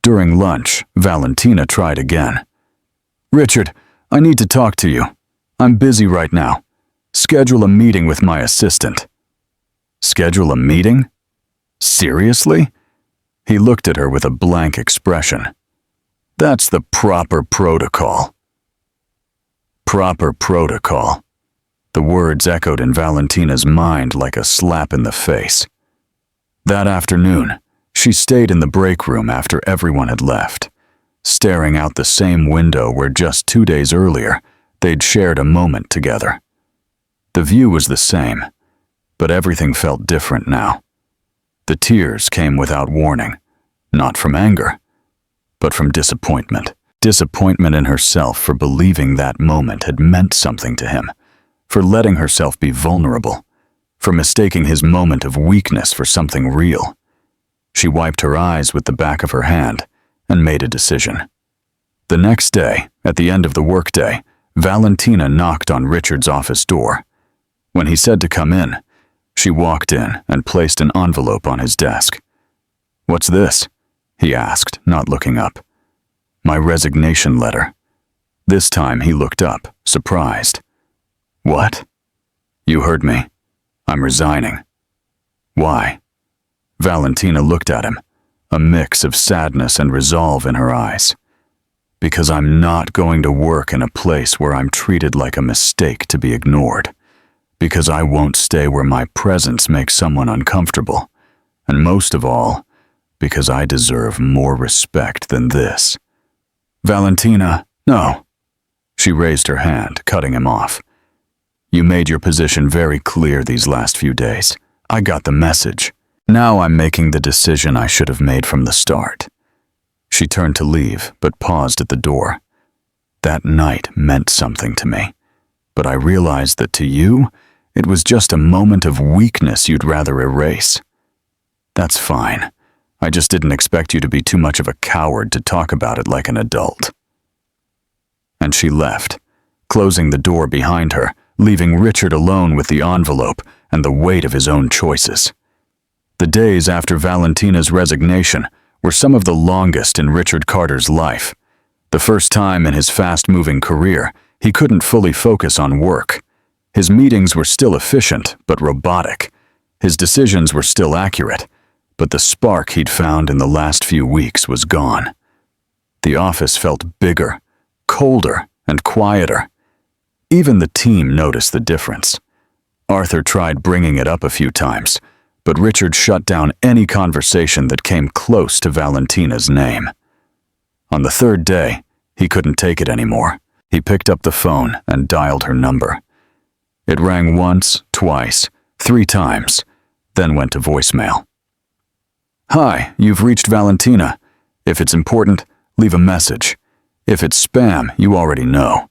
During lunch, Valentina tried again. "Richard, I need to talk to you. I'm busy right now. Schedule a meeting with my assistant." "Schedule a meeting? Seriously?" He looked at her with a blank expression. "That's the proper protocol." Proper protocol. The words echoed in Valentina's mind like a slap in the face. That afternoon, she stayed in the break room after everyone had left, staring out the same window where just 2 days earlier they'd shared a moment together. The view was the same, but everything felt different now. The tears came without warning, not from anger, but from disappointment. Disappointment in herself for believing that moment had meant something to him, for letting herself be vulnerable, for mistaking his moment of weakness for something real. She wiped her eyes with the back of her hand and made a decision. The next day, at the end of the workday, Valentina knocked on Richard's office door. When he said to come in, she walked in and placed an envelope on his desk. "What's this?" he asked, not looking up. My resignation letter. This time he looked up, surprised. What? You heard me. I'm resigning. Why? Valentina looked at him, a mix of sadness and resolve in her eyes. Because I'm not going to work in a place where I'm treated like a mistake to be ignored. Because I won't stay where my presence makes someone uncomfortable. And most of all, because I deserve more respect than this. Valentina, no. She raised her hand, cutting him off. You made your position very clear these last few days. I got the message. Now I'm making the decision I should have made from the start. She turned to leave, but paused at the door. That night meant something to me. But I realized that to you, it was just a moment of weakness you'd rather erase. That's fine. I just didn't expect you to be too much of a coward to talk about it like an adult. And she left, closing the door behind her, leaving Richard alone with the envelope and the weight of his own choices. The days after Valentina's resignation were some of the longest in Richard Carter's life. The first time in his fast-moving career, he couldn't fully focus on work. His meetings were still efficient, but robotic. His decisions were still accurate, but the spark he'd found in the last few weeks was gone. The office felt bigger, colder, and quieter. Even the team noticed the difference. Arthur tried bringing it up a few times, but Richard shut down any conversation that came close to Valentina's name. On the third day, he couldn't take it anymore. He picked up the phone and dialed her number. It rang once, twice, 3 times, then went to voicemail. Hi, you've reached Valentina. If it's important, leave a message. If it's spam, you already know.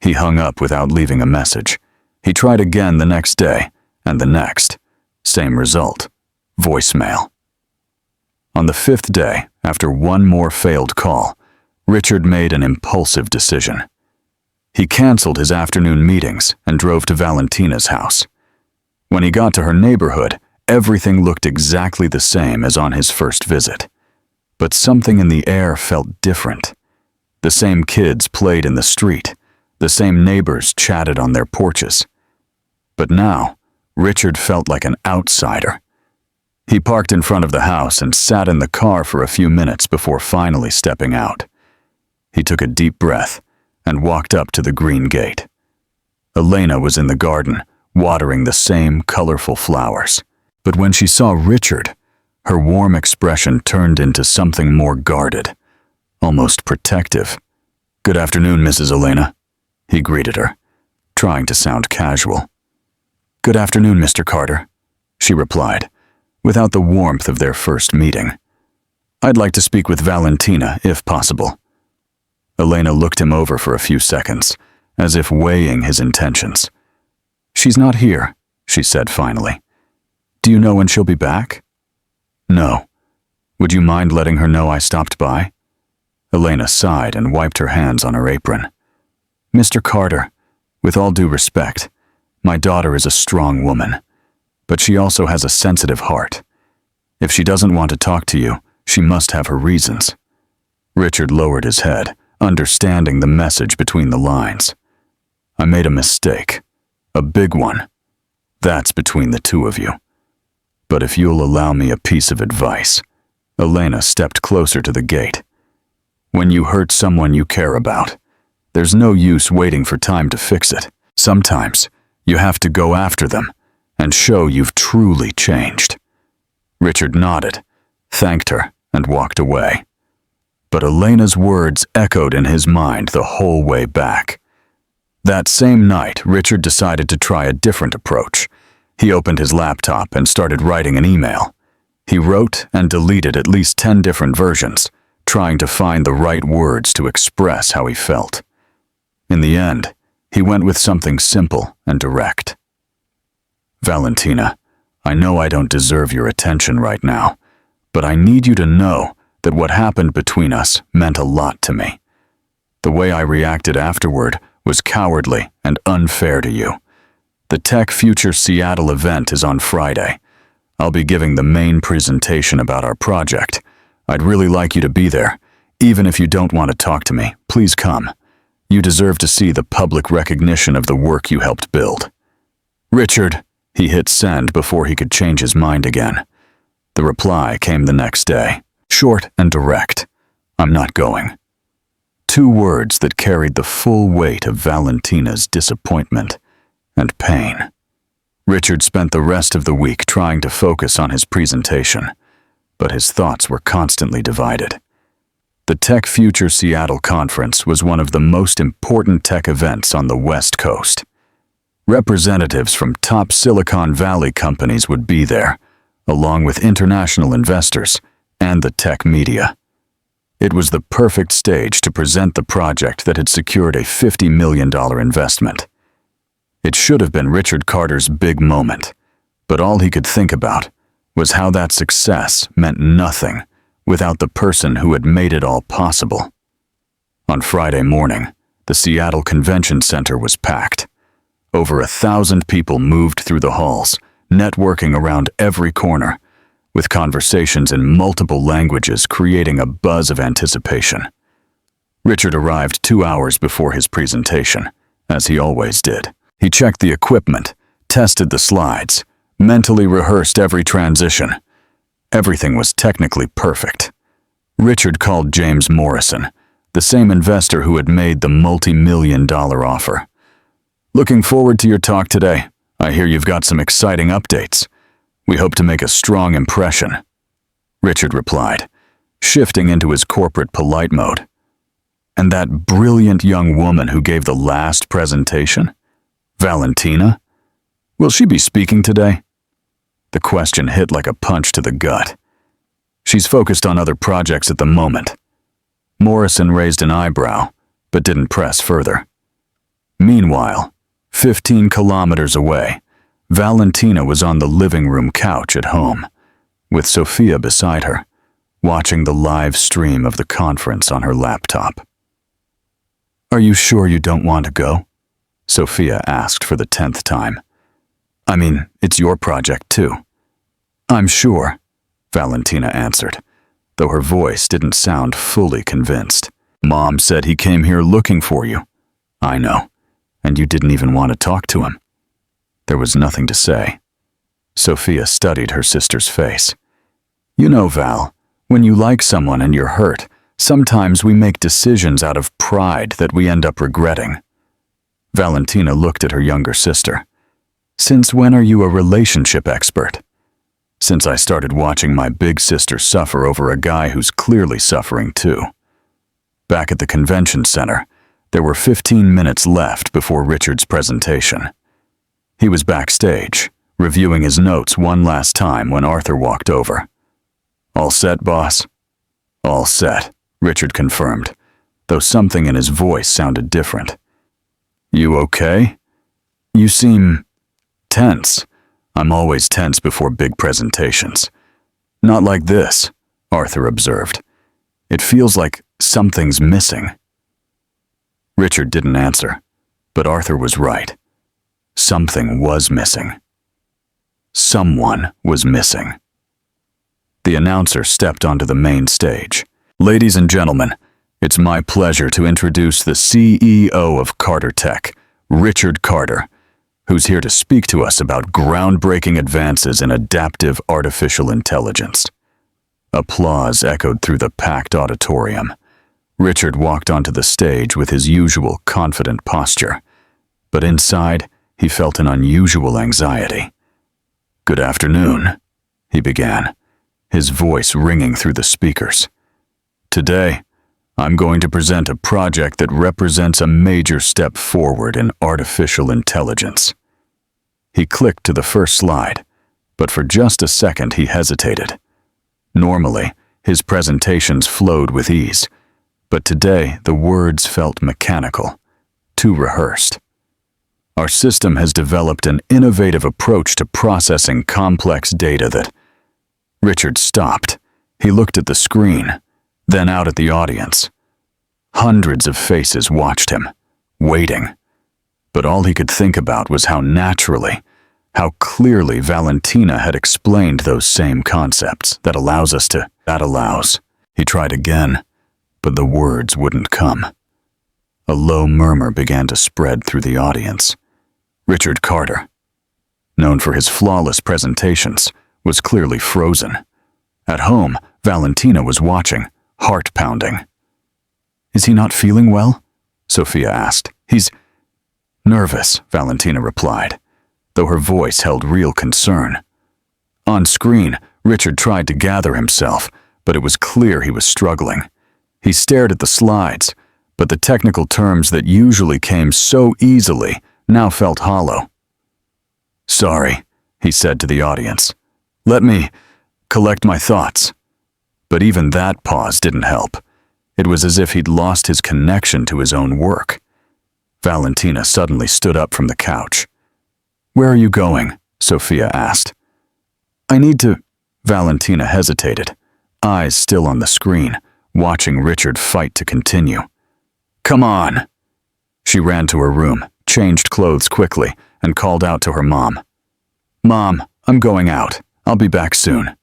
He hung up without leaving a message. He tried again the next day, and the next. Same result. Voicemail. On the 5th day, after one more failed call, Richard made an impulsive decision. He canceled his afternoon meetings and drove to Valentina's house. When he got to her neighborhood, everything looked exactly the same as on his first visit. But something in the air felt different. The same kids played in the street. The same neighbors chatted on their porches. But now, Richard felt like an outsider. He parked in front of the house and sat in the car for a few minutes before finally stepping out. He took a deep breath and walked up to the green gate. Elena was in the garden, watering the same colorful flowers. But when she saw Richard, her warm expression turned into something more guarded, almost protective. Good afternoon, Mrs. Elena, he greeted her, trying to sound casual. Good afternoon, Mr. Carter, she replied, without the warmth of their first meeting. I'd like to speak with Valentina, if possible. Elena looked him over for a few seconds, as if weighing his intentions. She's not here, she said finally. Do you know when she'll be back? No. Would you mind letting her know I stopped by? Elena sighed and wiped her hands on her apron. Mr. Carter, with all due respect, my daughter is a strong woman, but she also has a sensitive heart. If she doesn't want to talk to you, she must have her reasons. Richard lowered his head, understanding the message between the lines. I made a mistake. A big one. That's between the two of you. But if you'll allow me a piece of advice. Elena stepped closer to the gate. When you hurt someone you care about, there's no use waiting for time to fix it. Sometimes, you have to go after them and show you've truly changed. Richard nodded, thanked her, and walked away. But Elena's words echoed in his mind the whole way back. That same night, Richard decided to try a different approach. He opened his laptop and started writing an email. He wrote and deleted at least 10 different versions, trying to find the right words to express how he felt. In the end, he went with something simple and direct. Valentina, I know I don't deserve your attention right now, but I need you to know that what happened between us meant a lot to me. The way I reacted afterward was cowardly and unfair to you. The Tech Future Seattle event is on Friday. I'll be giving the main presentation about our project. I'd really like you to be there, Even if you don't want to talk to me, please come. You deserve to see the public recognition of the work you helped build." "Richard," he hit send before he could change his mind again. The reply came the next day, short and direct. "I'm not going." 2 words that carried the full weight of Valentina's disappointment and pain. Richard spent the rest of the week trying to focus on his presentation, but his thoughts were constantly divided. The Tech Future Seattle conference was one of the most important tech events on the West Coast. Representatives from top Silicon Valley companies would be there, along with international investors and the tech media. It was the perfect stage to present the project that had secured a $50 million investment. It should have been Richard Carter's big moment, but all he could think about was how that success meant nothing without the person who had made it all possible. On Friday morning, the Seattle Convention Center was packed. Over 1,000 people moved through the halls, networking around every corner, with conversations in multiple languages creating a buzz of anticipation. Richard arrived 2 hours before his presentation, as he always did. He checked the equipment, tested the slides, mentally rehearsed every transition. Everything was technically perfect. Richard called James Morrison, the same investor who had made the multi-million-dollar offer. "Looking forward to your talk today. I hear you've got some exciting updates. We hope to make a strong impression." Richard replied, shifting into his corporate polite mode. "And that brilliant young woman who gave the last presentation? Valentina? Will she be speaking today?" The question hit like a punch to the gut. "She's focused on other projects at the moment." Morrison raised an eyebrow, but didn't press further. Meanwhile, 15 kilometers away, Valentina was on the living room couch at home, with Sophia beside her, watching the live stream of the conference on her laptop. "Are you sure you don't want to go?" Sophia asked for the 10th time. "I mean, it's your project too." "I'm sure," Valentina answered, though her voice didn't sound fully convinced. "Mom said he came here looking for you." "I know, and you didn't even want to talk to him." There was nothing to say. Sophia studied her sister's face. "You know, Val, when you like someone and you're hurt, sometimes we make decisions out of pride that we end up regretting." Valentina looked at her younger sister. "Since when are you a relationship expert?" "Since I started watching my big sister suffer over a guy who's clearly suffering too." Back at the convention center, there were 15 minutes left before Richard's presentation. He was backstage, reviewing his notes one last time when Arthur walked over. "All set, boss?" "All set," Richard confirmed, though something in his voice sounded different. "You okay? You seem tense." "I'm always tense before big presentations." "Not like this," Arthur observed. "It feels like something's missing." Richard didn't answer, but Arthur was right. Something was missing. Someone was missing. The announcer stepped onto the main stage. "Ladies and gentlemen, it's my pleasure to introduce the CEO of Carter Tech, Richard Carter, who's here to speak to us about groundbreaking advances in adaptive artificial intelligence." Applause echoed through the packed auditorium. Richard walked onto the stage with his usual confident posture, but inside, he felt an unusual anxiety. "Good afternoon," he began, his voice ringing through the speakers. "Today, I'm going to present a project that represents a major step forward in artificial intelligence." He clicked to the first slide, but for just a second he hesitated. Normally, his presentations flowed with ease, but today the words felt mechanical, too rehearsed. "Our system has developed an innovative approach to processing complex data that—" Richard stopped. He looked at the screen, then out at the audience. Hundreds of faces watched him, waiting. But all he could think about was how naturally, how clearly Valentina had explained those same concepts that allows. He tried again, but the words wouldn't come. A low murmur began to spread through the audience. Richard Carter, known for his flawless presentations, was clearly frozen. At home, Valentina was watching, heart pounding. "Is he not feeling well?" Sophia asked. "He's nervous," Valentina replied, though her voice held real concern. On screen, Richard tried to gather himself, but it was clear he was struggling. He stared at the slides, but the technical terms that usually came so easily now felt hollow. "Sorry," he said to the audience. "Let me collect my thoughts." But even that pause didn't help. It was as if he'd lost his connection to his own work. Valentina suddenly stood up from the couch. "Where are you going?" Sophia asked. "I need to—" Valentina hesitated, eyes still on the screen, watching Richard fight to continue. "Come on!" She ran to her room, changed clothes quickly, and called out to her mom. "Mom, I'm going out. I'll be back soon."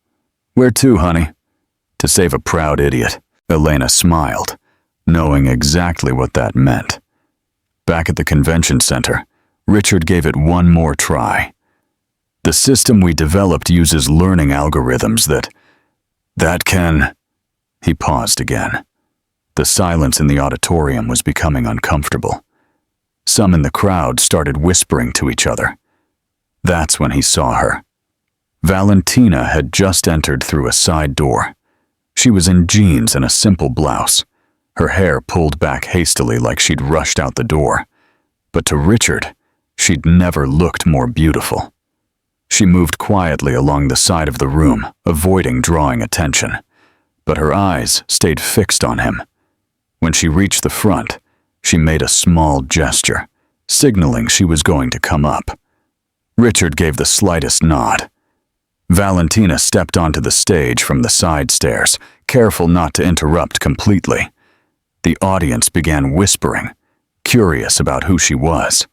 "Where to, honey?" "To save a proud idiot." Elena smiled, knowing exactly what that meant. Back at the convention center, Richard gave it one more try. "The system we developed uses learning algorithms that can—" He paused again. The silence in the auditorium was becoming uncomfortable. Some in the crowd started whispering to each other. That's when he saw her. Valentina had just entered through a side door. She was in jeans and a simple blouse, her hair pulled back hastily like she'd rushed out the door. But to Richard, she'd never looked more beautiful. She moved quietly along the side of the room, avoiding drawing attention, but her eyes stayed fixed on him. When she reached the front, she made a small gesture, signaling she was going to come up. Richard gave the slightest nod. Valentina stepped onto the stage from the side stairs, careful not to interrupt completely. The audience began whispering, curious about who she was.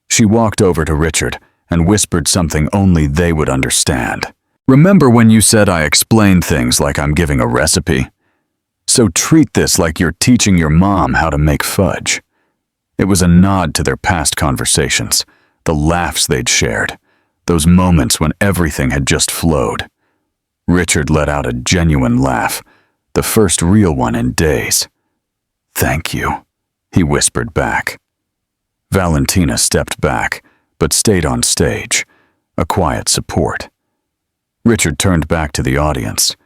She walked over to Richard and whispered something only they would understand. "Remember when you said I explain things like I'm giving a recipe? So treat this like you're teaching your mom how to make fudge." It was a nod to their past conversations, the laughs they'd shared, those moments when everything had just flowed. Richard let out a genuine laugh, the first real one in days. "Thank you," he whispered back. Valentina stepped back, but stayed on stage, a quiet support. Richard turned back to the audience,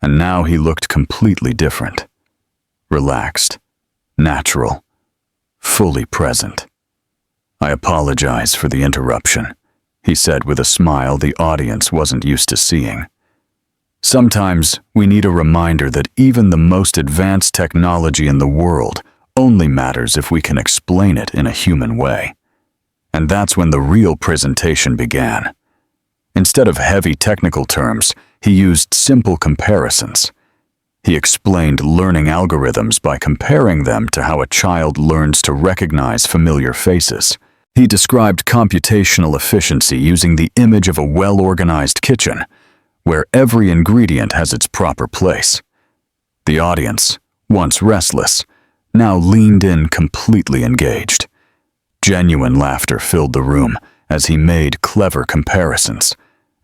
and now he looked completely different. Relaxed, natural, fully present. "I apologize for the interruption," he said with a smile the audience wasn't used to seeing. "Sometimes we need a reminder that even the most advanced technology in the world only matters if we can explain it in a human way." And that's when the real presentation began. Instead of heavy technical terms, he used simple comparisons. He explained learning algorithms by comparing them to how a child learns to recognize familiar faces. He described computational efficiency using the image of a well-organized kitchen, where every ingredient has its proper place. The audience, once restless, now leaned in completely engaged. Genuine laughter filled the room as he made clever comparisons,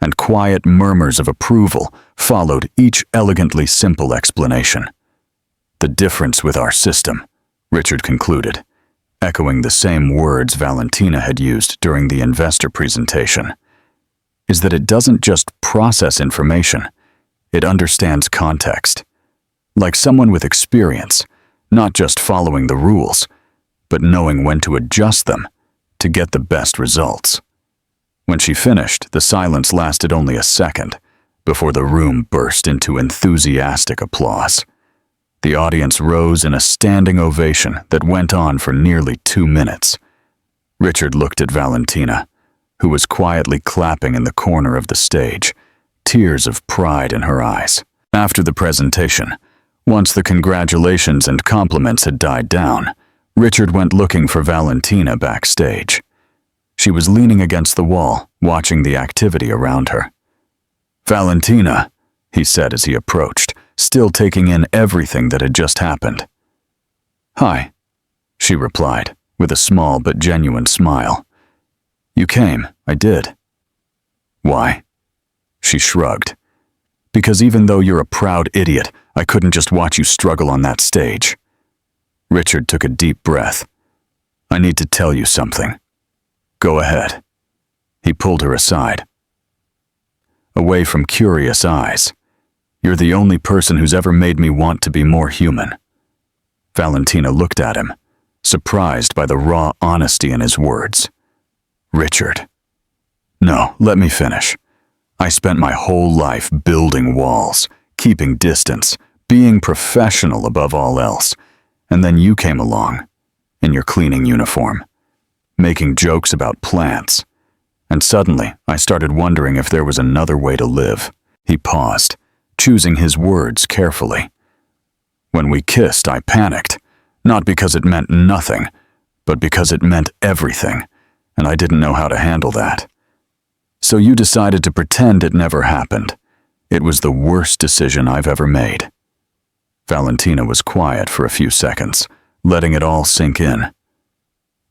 and quiet murmurs of approval followed each elegantly simple explanation. "The difference with our system," Richard concluded, echoing the same words Valentina had used during the investor presentation, "is that it doesn't just process information, it understands context. Like someone with experience, not just following the rules, but knowing when to adjust them to get the best results." When she finished, the silence lasted only a second before the room burst into enthusiastic applause. The audience rose in a standing ovation that went on for nearly 2 minutes. Richard looked at Valentina, who was quietly clapping in the corner of the stage, tears of pride in her eyes. After the presentation, once the congratulations and compliments had died down, Richard went looking for Valentina backstage. She was leaning against the wall, watching the activity around her. "Valentina," he said as he approached, still taking in everything that had just happened. "Hi," she replied, with a small but genuine smile. "You came, I did." "Why?" She shrugged. "Because even though you're a proud idiot, I couldn't just watch you struggle on that stage." Richard took a deep breath. "I need to tell you something." "Go ahead." He pulled her aside. Away from curious eyes. "You're the only person who's ever made me want to be more human." Valentina looked at him, surprised by the raw honesty in his words. "Richard." "No, let me finish. I spent my whole life building walls, keeping distance, being professional above all else, and then you came along, in your cleaning uniform, making jokes about plants, and suddenly I started wondering if there was another way to live." He paused, choosing his words carefully. "When we kissed, I panicked, not because it meant nothing, but because it meant everything, and I didn't know how to handle that. So you decided to pretend it never happened. It was the worst decision I've ever made." Valentina was quiet for a few seconds, letting it all sink in.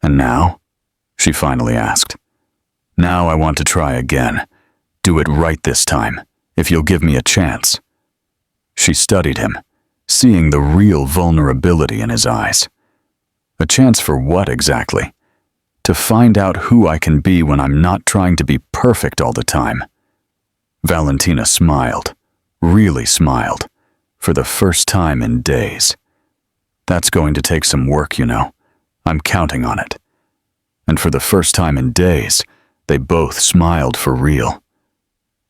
"And now?" she finally asked. "Now I want to try again. Do it right this time, if you'll give me a chance." She studied him, seeing the real vulnerability in his eyes. "A chance for what exactly?" "To find out who I can be when I'm not trying to be perfect all the time." Valentina smiled, really smiled, for the first time in days. "That's going to take some work, you know. I'm counting on it." And for the first time in days, they both smiled for real.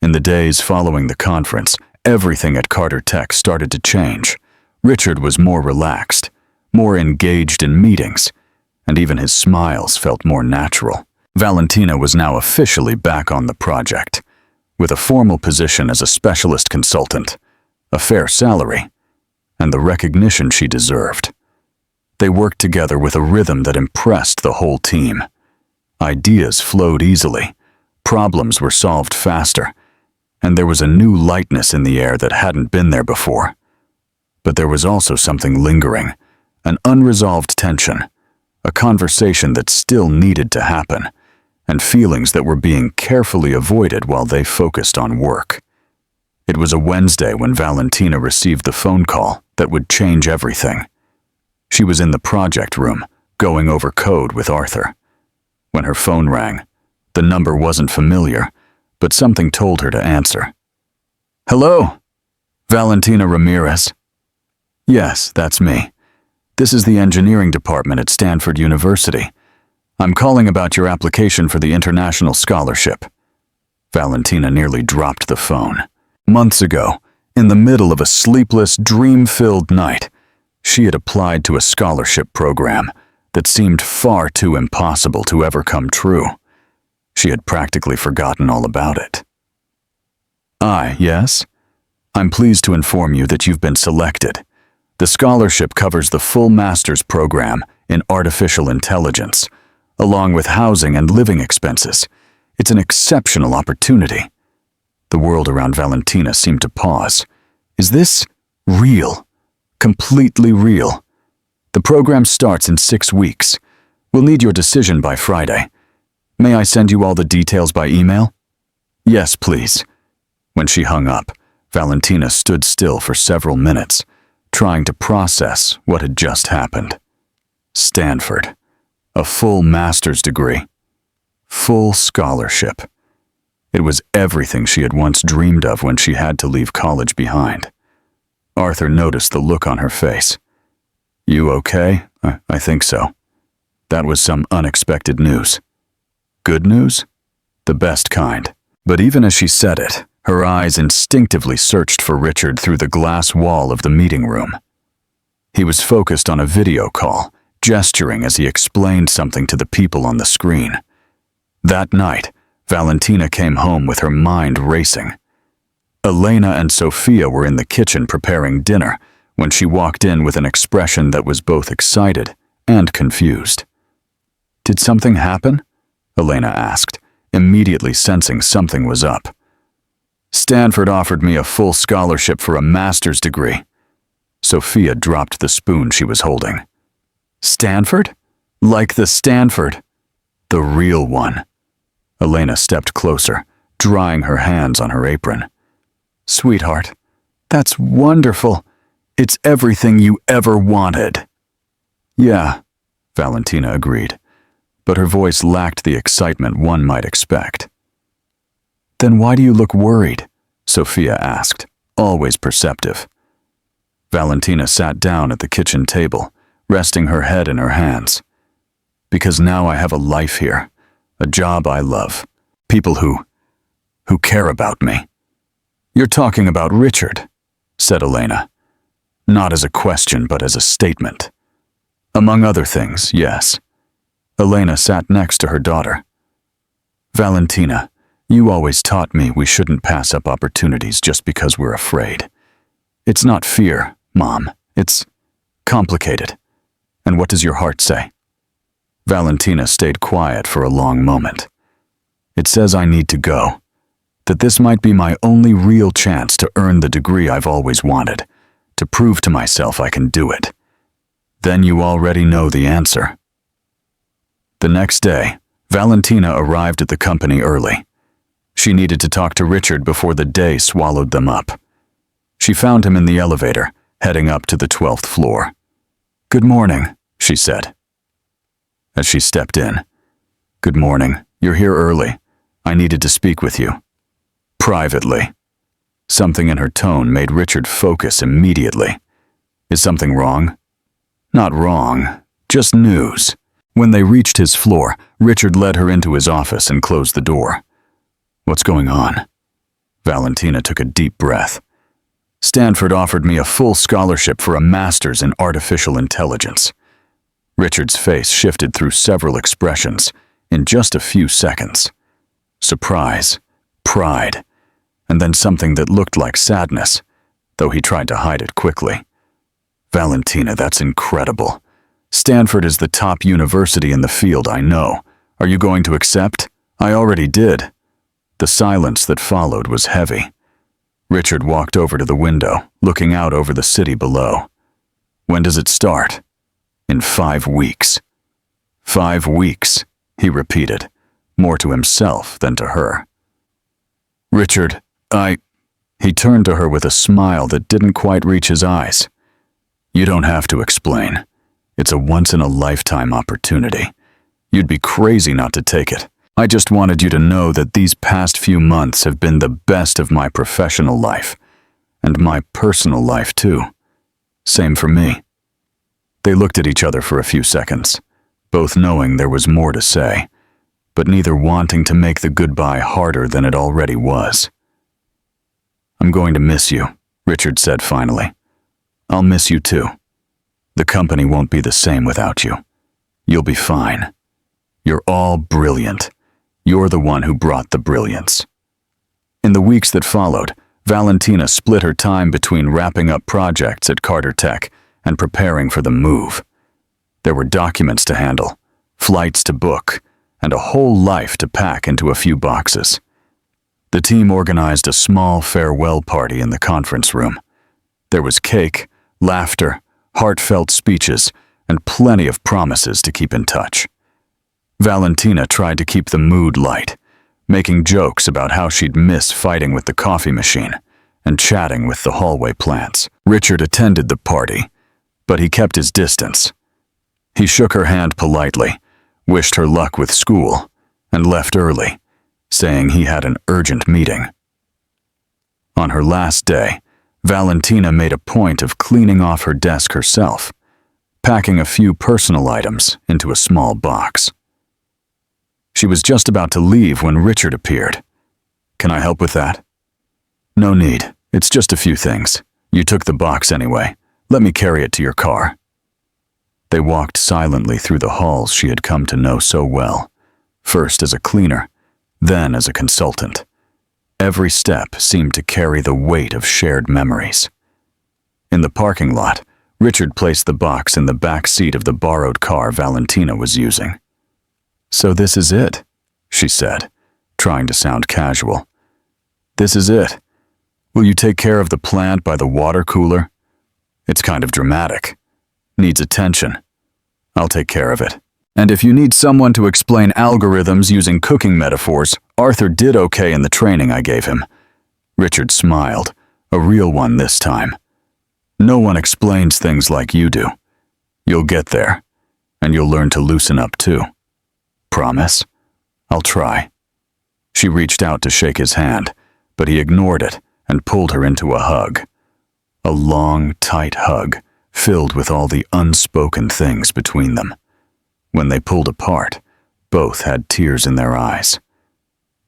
In the days following the conference, everything at Carter Tech started to change. Richard was more relaxed, more engaged in meetings, and even his smiles felt more natural. Valentina was now officially back on the project, with a formal position as a specialist consultant, a fair salary, and the recognition she deserved. They worked together with a rhythm that impressed the whole team. Ideas flowed easily, problems were solved faster, and there was a new lightness in the air that hadn't been there before. But there was also something lingering, an unresolved tension, a conversation that still needed to happen, and feelings that were being carefully avoided while they focused on work. It was a Wednesday when Valentina received the phone call that would change everything. She was in the project room, going over code with Arthur. When her phone rang, the number wasn't familiar, but something told her to answer. "Hello? Valentina Ramirez?" "Yes, that's me. This is the engineering department at Stanford University. I'm calling about your application for the international scholarship." Valentina nearly dropped the phone. Months ago, in the middle of a sleepless, dream-filled night, she had applied to a scholarship program that seemed far too impossible to ever come true. She had practically forgotten all about it. Yes? I'm pleased to inform you that you've been selected. The scholarship covers the full master's program in artificial intelligence, along with housing and living expenses. It's an exceptional opportunity." The world around Valentina seemed to pause. "Is this real? Completely real? The program starts in 6 weeks. We'll need your decision by Friday. May I send you all the details by email?" "Yes, please." When she hung up, Valentina stood still for several minutes, trying to process what had just happened. Stanford. A full master's degree. Full scholarship. It was everything she had once dreamed of when she had to leave college behind. Arthur noticed the look on her face. "You okay?" I think so." That was some unexpected news. Good news? The best kind. But even as she said it, her eyes instinctively searched for Richard through the glass wall of the meeting room. He was focused on a video call, gesturing as he explained something to the people on the screen. That night, Valentina came home with her mind racing. Elena and Sophia were in the kitchen preparing dinner when she walked in with an expression that was both excited and confused. "Did something happen?" Elena asked, immediately sensing something was up. Stanford offered me a full scholarship for a master's degree. Sophia dropped the spoon she was holding. Stanford? Like the Stanford. The real one. Elena stepped closer, drying her hands on her apron. Sweetheart, that's wonderful. It's everything you ever wanted. Yeah, Valentina agreed, but her voice lacked the excitement one might expect. Then why do you look worried? Sophia asked, always perceptive. Valentina sat down at the kitchen table, resting her head in her hands. Because now I have a life here, a job I love, people who care about me. You're talking about Richard, said Elena. Not as a question, but as a statement. Among other things, yes. Elena sat next to her daughter. Valentina, you always taught me we shouldn't pass up opportunities just because we're afraid. It's not fear, Mom. It's complicated. And what does your heart say? Valentina stayed quiet for a long moment. It says I need to go. That this might be my only real chance to earn the degree I've always wanted, to prove to myself I can do it. Then you already know the answer. The next day, Valentina arrived at the company early. She needed to talk to Richard before the day swallowed them up. She found him in the elevator, heading up to the 12th floor. Good morning, she said. As she stepped in, Good morning, you're here early. I needed to speak with you. Privately. Something in her tone made Richard focus immediately. Is something wrong? Not wrong, just news. When they reached his floor, Richard led her into his office and closed the door. What's going on? Valentina took a deep breath. Stanford offered me a full scholarship for a master's in artificial intelligence. Richard's face shifted through several expressions in just a few seconds. Surprise, pride, and then something that looked like sadness, though he tried to hide it quickly. Valentina, that's incredible. Stanford is the top university in the field, I know. Are you going to accept? I already did. The silence that followed was heavy. Richard walked over to the window, looking out over the city below. When does it start? In 5 weeks. 5 weeks, he repeated, more to himself than to her. Richard, He turned to her with a smile that didn't quite reach his eyes. You don't have to explain. It's a once-in-a-lifetime opportunity. You'd be crazy not to take it. I just wanted you to know that these past few months have been the best of my professional life, and my personal life too. Same for me. They looked at each other for a few seconds, both knowing there was more to say, but neither wanting to make the goodbye harder than it already was. I'm going to miss you, Richard said finally. I'll miss you too. The company won't be the same without you. You'll be fine. You're all brilliant. You're the one who brought the brilliance. In the weeks that followed, Valentina split her time between wrapping up projects at Carter Tech and preparing for the move. There were documents to handle, flights to book, and a whole life to pack into a few boxes. The team organized a small farewell party in the conference room. There was cake, laughter, heartfelt speeches, and plenty of promises to keep in touch. Valentina tried to keep the mood light, making jokes about how she'd miss fighting with the coffee machine and chatting with the hallway plants. Richard attended the party, but he kept his distance. He shook her hand politely, wished her luck with school, and left early, saying he had an urgent meeting. On her last day, Valentina made a point of cleaning off her desk herself, packing a few personal items into a small box. She was just about to leave when Richard appeared. Can I help with that? No need. It's just a few things. You took the box anyway. Let me carry it to your car. They walked silently through the halls she had come to know so well, first as a cleaner, then as a consultant. Every step seemed to carry the weight of shared memories. In the parking lot, Richard placed the box in the back seat of the borrowed car Valentina was using. So this is it, she said, trying to sound casual. This is it. Will you take care of the plant by the water cooler? It's kind of dramatic. Needs attention. I'll take care of it. And if you need someone to explain algorithms using cooking metaphors, Arthur did okay in the training I gave him. Richard smiled, a real one this time. No one explains things like you do. You'll get there, and you'll learn to loosen up too. Promise? I'll try. She reached out to shake his hand, but he ignored it and pulled her into a hug. A long, tight hug, filled with all the unspoken things between them. When they pulled apart, both had tears in their eyes.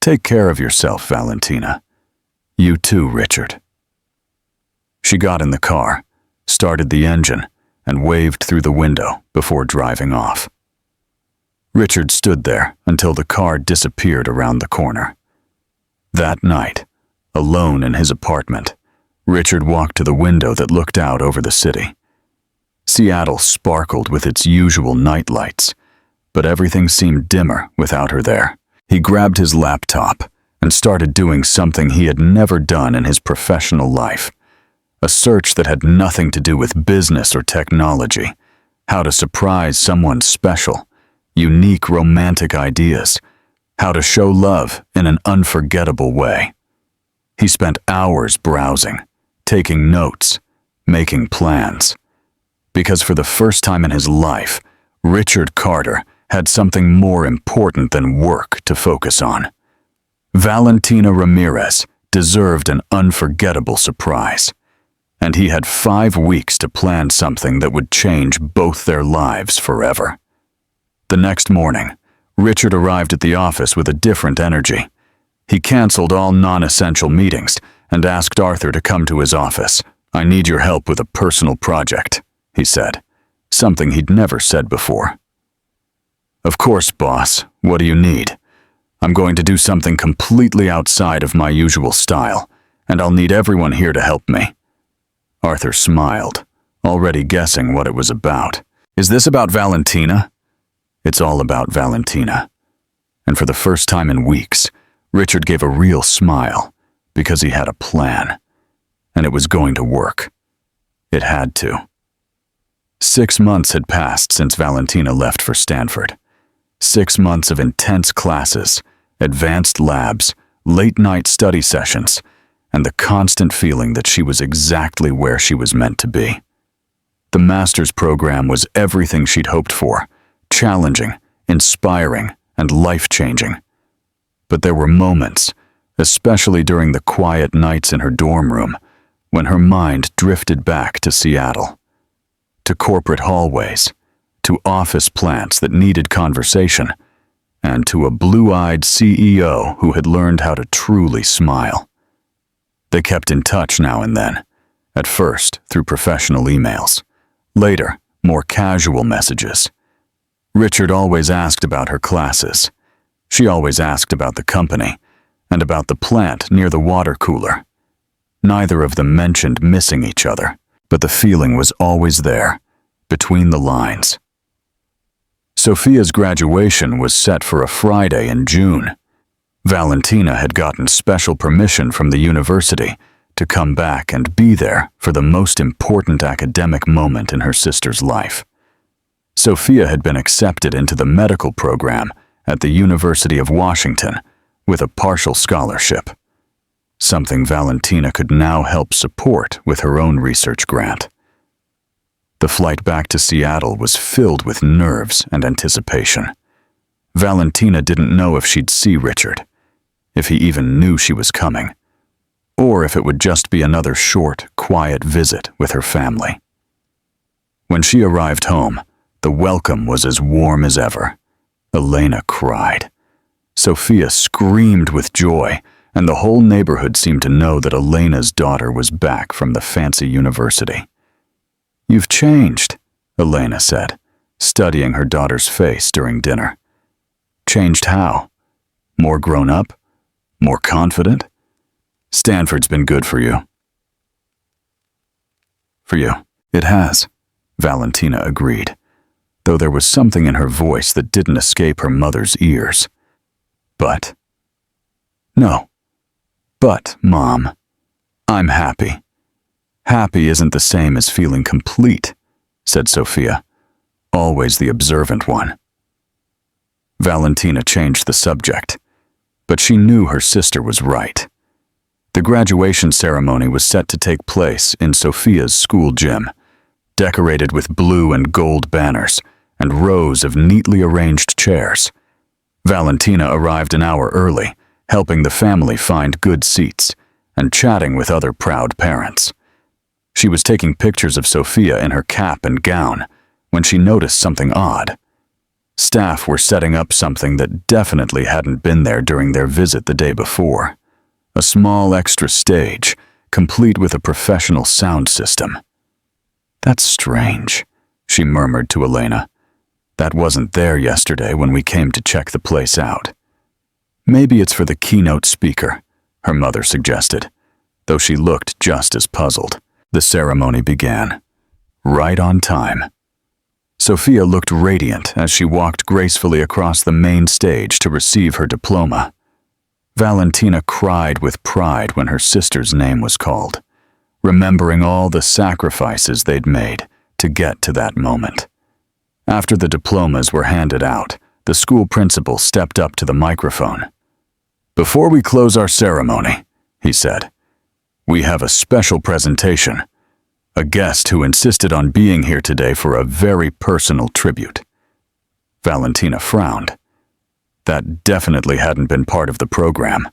Take care of yourself, Valentina. You too, Richard. She got in the car, started the engine, and waved through the window before driving off. Richard stood there until the car disappeared around the corner. That night, alone in his apartment, Richard walked to the window that looked out over the city. Seattle sparkled with its usual night lights, but everything seemed dimmer without her there. He grabbed his laptop and started doing something he had never done in his professional life. A search that had nothing to do with business or technology. How to surprise someone special. Unique romantic ideas. How to show love in an unforgettable way. He spent hours browsing, taking notes, making plans. Because for the first time in his life, Richard Carter had something more important than work to focus on. Valentina Ramirez deserved an unforgettable surprise, and he had 5 weeks to plan something that would change both their lives forever. The next morning, Richard arrived at the office with a different energy. He canceled all non-essential meetings and asked Arthur to come to his office. "I need your help with a personal project," he said, something he'd never said before. "Of course, boss. What do you need? I'm going to do something completely outside of my usual style, and I'll need everyone here to help me." Arthur smiled, already guessing what it was about. "Is this about Valentina?" "It's all about Valentina." And for the first time in weeks, Richard gave a real smile, because he had a plan, and it was going to work. It had to. 6 months had passed since Valentina left for Stanford. 6 months of intense classes, advanced labs, late-night study sessions, and the constant feeling that she was exactly where she was meant to be. The master's program was everything she'd hoped for, challenging, inspiring, and life-changing. But there were moments, especially during the quiet nights in her dorm room, when her mind drifted back to Seattle, to corporate hallways, to office plants that needed conversation, and to a blue-eyed CEO who had learned how to truly smile. They kept in touch now and then, at first through professional emails, later more casual messages. Richard always asked about her classes. She always asked about the company, and about the plant near the water cooler. Neither of them mentioned missing each other, but the feeling was always there, between the lines. Sophia's graduation was set for a Friday in June. Valentina had gotten special permission from the university to come back and be there for the most important academic moment in her sister's life. Sophia had been accepted into the medical program at the University of Washington with a partial scholarship, something Valentina could now help support with her own research grant. The flight back to Seattle was filled with nerves and anticipation. Valentina didn't know if she'd see Richard, if he even knew she was coming, or if it would just be another short, quiet visit with her family. When she arrived home, the welcome was as warm as ever. Elena cried. Sophia screamed with joy, and the whole neighborhood seemed to know that Elena's daughter was back from the fancy university. "You've changed," Elena said, studying her daughter's face during dinner. "Changed how? More grown up? More confident? Stanford's been good for you." "For you, it has," Valentina agreed, though there was something in her voice that didn't escape her mother's ears. "But?" "No. But, Mom, I'm happy. Happy isn't the same as feeling complete, said Sophia, always the observant one. Valentina changed the subject, but she knew her sister was right. The graduation ceremony was set to take place in Sophia's school gym, decorated with blue and gold banners and rows of neatly arranged chairs. Valentina arrived an hour early, helping the family find good seats and chatting with other proud parents. She was taking pictures of Sophia in her cap and gown when she noticed something odd. Staff were setting up something that definitely hadn't been there during their visit the day before. A small extra stage, complete with a professional sound system. That's strange, she murmured to Elena. That wasn't there yesterday when we came to check the place out. Maybe it's for the keynote speaker, her mother suggested, though she looked just as puzzled. The ceremony began, right on time. Sophia looked radiant as she walked gracefully across the main stage to receive her diploma. Valentina cried with pride when her sister's name was called, remembering all the sacrifices they'd made to get to that moment. After the diplomas were handed out, the school principal stepped up to the microphone. "Before we close our ceremony," he said, "we have a special presentation. A guest who insisted on being here today for a very personal tribute." Valentina frowned. That definitely hadn't been part of the program.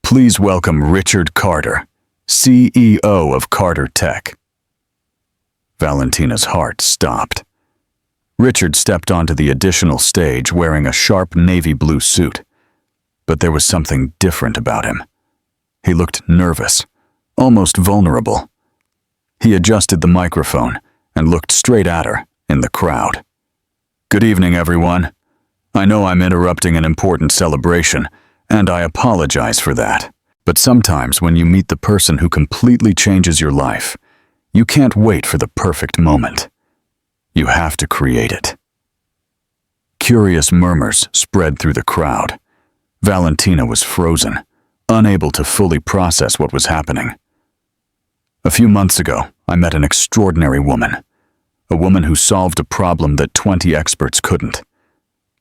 "Please welcome Richard Carter, CEO of Carter Tech." Valentina's heart stopped. Richard stepped onto the additional stage wearing a sharp navy blue suit. But there was something different about him. He looked nervous, almost vulnerable. He adjusted the microphone and looked straight at her in the crowd. "Good evening, everyone. I know I'm interrupting an important celebration, and I apologize for that. But sometimes when you meet the person who completely changes your life, you can't wait for the perfect moment. You have to create it." Curious murmurs spread through the crowd. Valentina was frozen, unable to fully process what was happening. "A few months ago, I met an extraordinary woman. A woman who solved a problem that 20 experts couldn't.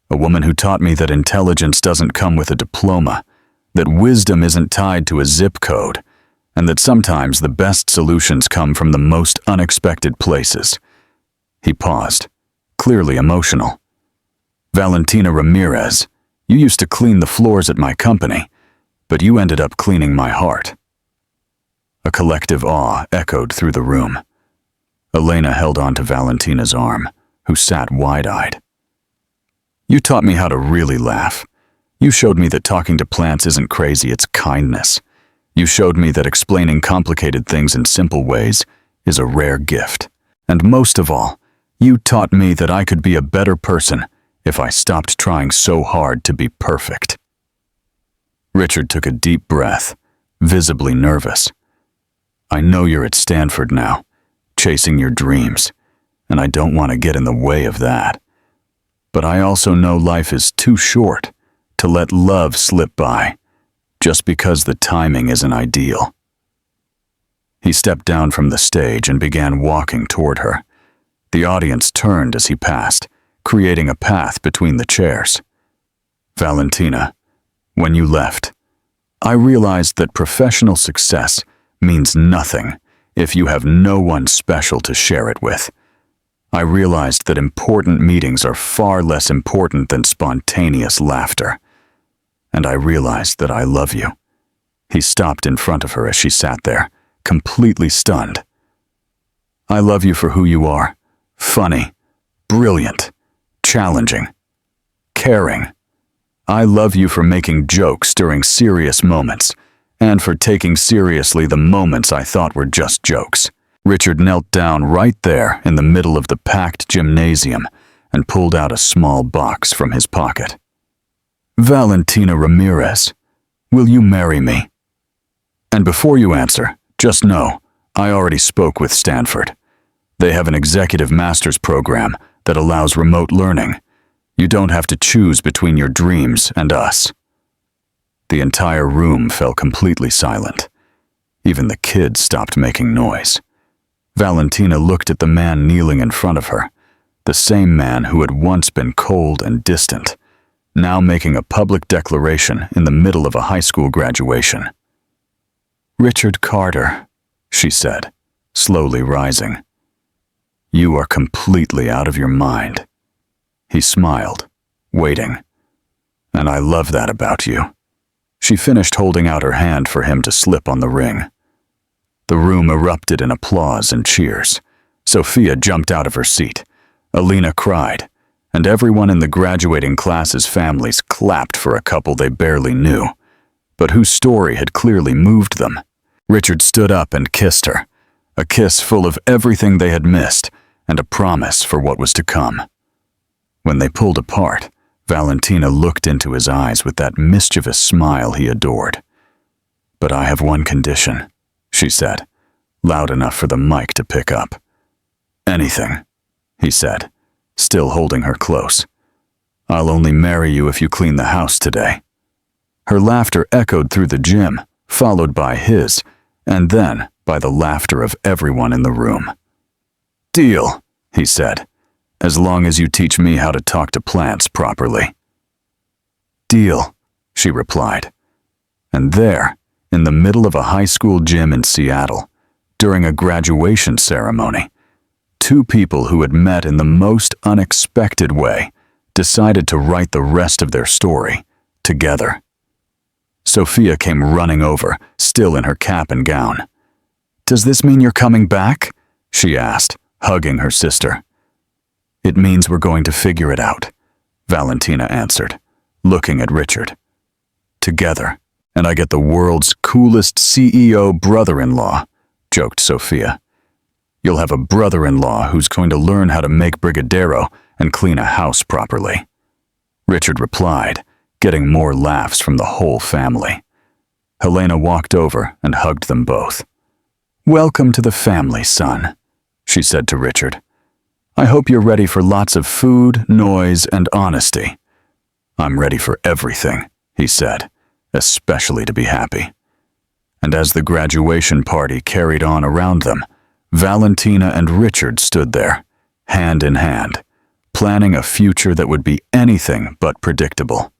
A woman who taught me that intelligence doesn't come with a diploma, that wisdom isn't tied to a zip code, and that sometimes the best solutions come from the most unexpected places." He paused, clearly emotional. "Valentina Ramirez, you used to clean the floors at my company, but you ended up cleaning my heart." A collective awe echoed through the room. Elena held on to Valentina's arm, who sat wide-eyed. "You taught me how to really laugh. You showed me that talking to plants isn't crazy, it's kindness. You showed me that explaining complicated things in simple ways is a rare gift. And most of all, you taught me that I could be a better person if I stopped trying so hard to be perfect." Richard took a deep breath, visibly nervous. "I know you're at Stanford now, chasing your dreams, and I don't want to get in the way of that. But I also know life is too short to let love slip by, just because the timing isn't ideal." He stepped down from the stage and began walking toward her. The audience turned as he passed, creating a path between the chairs. "Valentina, when you left, I realized that professional success means nothing if you have no one special to share it with. I realized that important meetings are far less important than spontaneous laughter. And I realized that I love you." He stopped in front of her as she sat there, completely stunned. "I love you for who you are. Funny, brilliant, challenging, caring. I love you for making jokes during serious moments, and for taking seriously the moments I thought were just jokes." Richard knelt down right there in the middle of the packed gymnasium and pulled out a small box from his pocket. "Valentina Ramirez, will you marry me? And before you answer, just know, I already spoke with Stanford. They have an executive master's program that allows remote learning. You don't have to choose between your dreams and us." The entire room fell completely silent. Even the kids stopped making noise. Valentina looked at the man kneeling in front of her, the same man who had once been cold and distant, now making a public declaration in the middle of a high school graduation. "Richard Carter," she said, slowly rising. "You are completely out of your mind." He smiled, waiting. "And I love that about you." She finished holding out her hand for him to slip on the ring. The room erupted in applause and cheers. Sophia jumped out of her seat. Alina cried, and everyone in the graduating class's families clapped for a couple they barely knew, but whose story had clearly moved them. Richard stood up and kissed her, a kiss full of everything they had missed and a promise for what was to come. When they pulled apart, Valentina looked into his eyes with that mischievous smile he adored. "But I have one condition," she said, loud enough for the mic to pick up. "Anything," he said, still holding her close. "I'll only marry you if you clean the house today." Her laughter echoed through the gym, followed by his, and then by the laughter of everyone in the room. "Deal," he said, "as long as you teach me how to talk to plants properly." "Deal," she replied. And there, in the middle of a high school gym in Seattle, during a graduation ceremony, two people who had met in the most unexpected way decided to write the rest of their story together. Sophia came running over, still in her cap and gown. "Does this mean you're coming back?" she asked, hugging her sister. "It means we're going to figure it out," Valentina answered, looking at Richard. "Together, and I get the world's coolest CEO brother-in-law," joked Sophia. "You'll have a brother-in-law who's going to learn how to make brigadeiro and clean a house properly," Richard replied, getting more laughs from the whole family. Helena walked over and hugged them both. "Welcome to the family, son," she said to Richard. "I hope you're ready for lots of food, noise, and honesty." "I'm ready for everything," he said, especially to be happy. And as the graduation party carried on around them, Valentina and Richard stood there, hand in hand, planning a future that would be anything but predictable,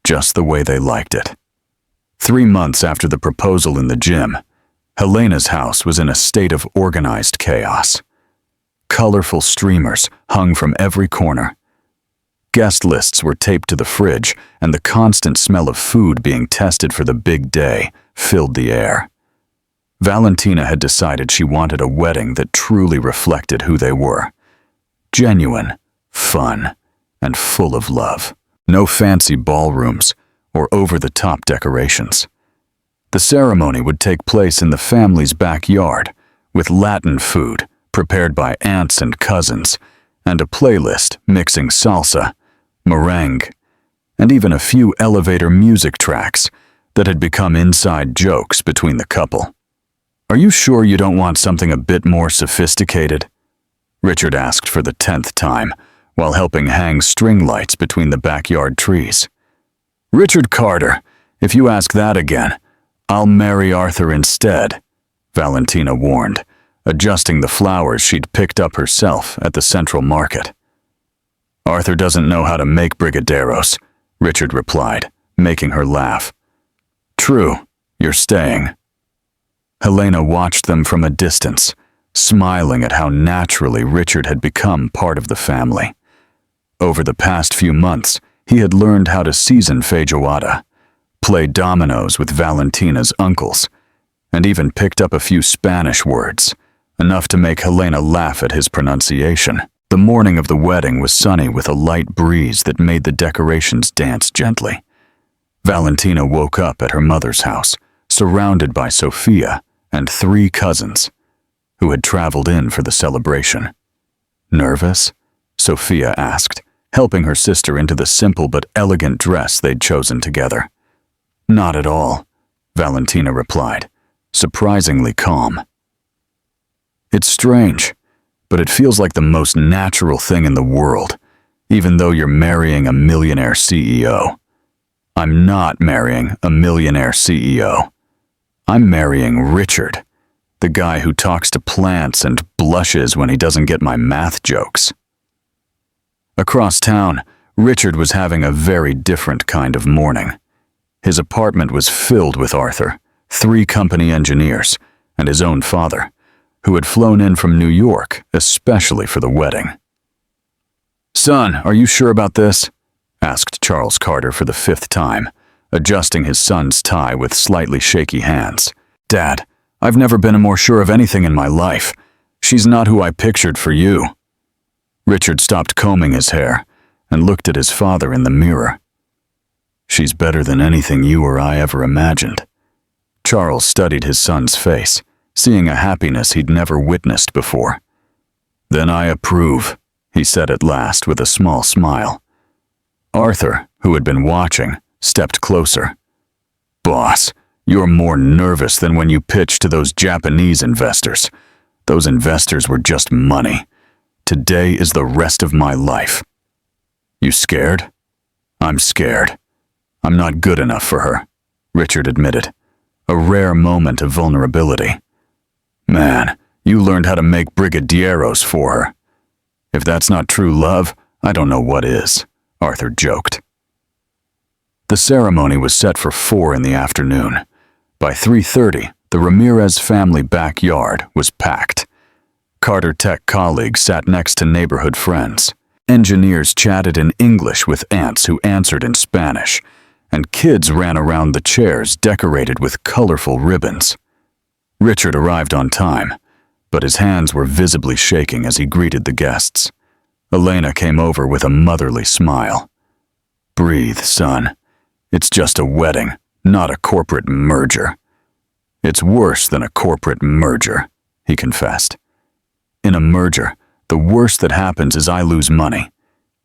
just the way they liked it. 3 months after the proposal in the gym, Helena's house was in a state of organized chaos. Colorful streamers hung from every corner. Guest lists were taped to the fridge, and the constant smell of food being tested for the big day filled the air. Valentina had decided she wanted a wedding that truly reflected who they were. Genuine, fun, and full of love. No fancy ballrooms or over-the-top decorations. The ceremony would take place in the family's backyard, with Latin food prepared by aunts and cousins, and a playlist mixing salsa, merengue, and even a few elevator music tracks that had become inside jokes between the couple. "Are you sure you don't want something a bit more sophisticated?" Richard asked for the 10th time, while helping hang string lights between the backyard trees. "Richard Carter, if you ask that again, I'll marry Arthur instead," Valentina warned, adjusting the flowers she'd picked up herself at the Central Market. "Arthur doesn't know how to make brigadeiros," Richard replied, making her laugh. "True, you're staying." Helena watched them from a distance, smiling at how naturally Richard had become part of the family. Over the past few months, he had learned how to season feijoada, play dominoes with Valentina's uncles, and even picked up a few Spanish words, enough to make Helena laugh at his pronunciation. The morning of the wedding was sunny with a light breeze that made the decorations dance gently. Valentina woke up at her mother's house, surrounded by Sophia and 3 cousins, who had traveled in for the celebration. "Nervous?" Sophia asked, helping her sister into the simple but elegant dress they'd chosen together. "Not at all," Valentina replied, surprisingly calm. "It's strange, but it feels like the most natural thing in the world, even though you're marrying a millionaire CEO. I'm not marrying a millionaire CEO. I'm marrying Richard, the guy who talks to plants and blushes when he doesn't get my math jokes. Across town, Richard was having a very different kind of morning. His apartment was filled with Arthur, 3 company engineers, and his own father, who had flown in from New York especially for the wedding. "Son, are you sure about this?" asked Charles Carter for the 5th time, adjusting his son's tie with slightly shaky hands. "Dad, I've never been more sure of anything in my life. She's not who I pictured for you." Richard stopped combing his hair and looked at his father in the mirror. "She's better than anything you or I ever imagined." Charles studied his son's face, seeing a happiness he'd never witnessed before. "Then I approve," he said at last with a small smile. Arthur, who had been watching, stepped closer. "Boss, you're more nervous than when you pitched to those Japanese investors. Those investors were just money. Today is the rest of my life." "You scared?" "I'm scared. I'm not good enough for her," Richard admitted, a rare moment of vulnerability. "Man, you learned how to make brigadieros for her. If that's not true love, I don't know what is," Arthur joked. The ceremony was set for 4 in the afternoon. By 3:30, the Ramirez family backyard was packed. Carter Tech colleagues sat next to neighborhood friends. Engineers chatted in English with aunts who answered in Spanish, and kids ran around the chairs decorated with colorful ribbons. Richard arrived on time, but his hands were visibly shaking as he greeted the guests. Elena came over with a motherly smile. "Breathe, son. It's just a wedding, not a corporate merger." "It's worse than a corporate merger," he confessed. "In a merger, the worst that happens is I lose money.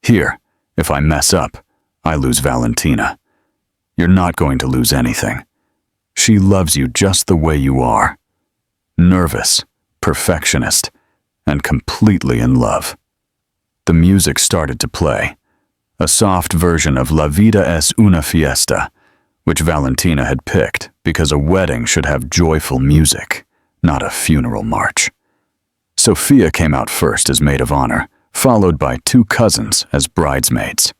Here, if I mess up, I lose Valentina. You're not going to lose anything. She loves you just the way you are. Nervous, perfectionist, and completely in love." The music started to play, a soft version of La Vida es una fiesta, which Valentina had picked because a wedding should have joyful music, not a funeral march. Sophia came out first as maid of honor, followed by 2 cousins as bridesmaids.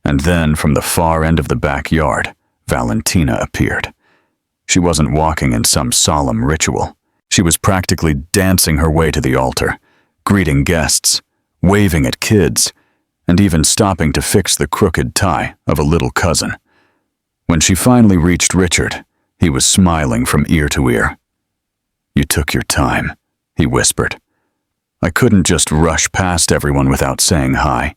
And then, from the far end of the backyard, Valentina appeared. She wasn't walking in some solemn ritual. She was practically dancing her way to the altar, greeting guests, waving at kids, and even stopping to fix the crooked tie of a little cousin. When she finally reached Richard, he was smiling from ear to ear. "You took your time," he whispered. "I couldn't just rush past everyone without saying hi."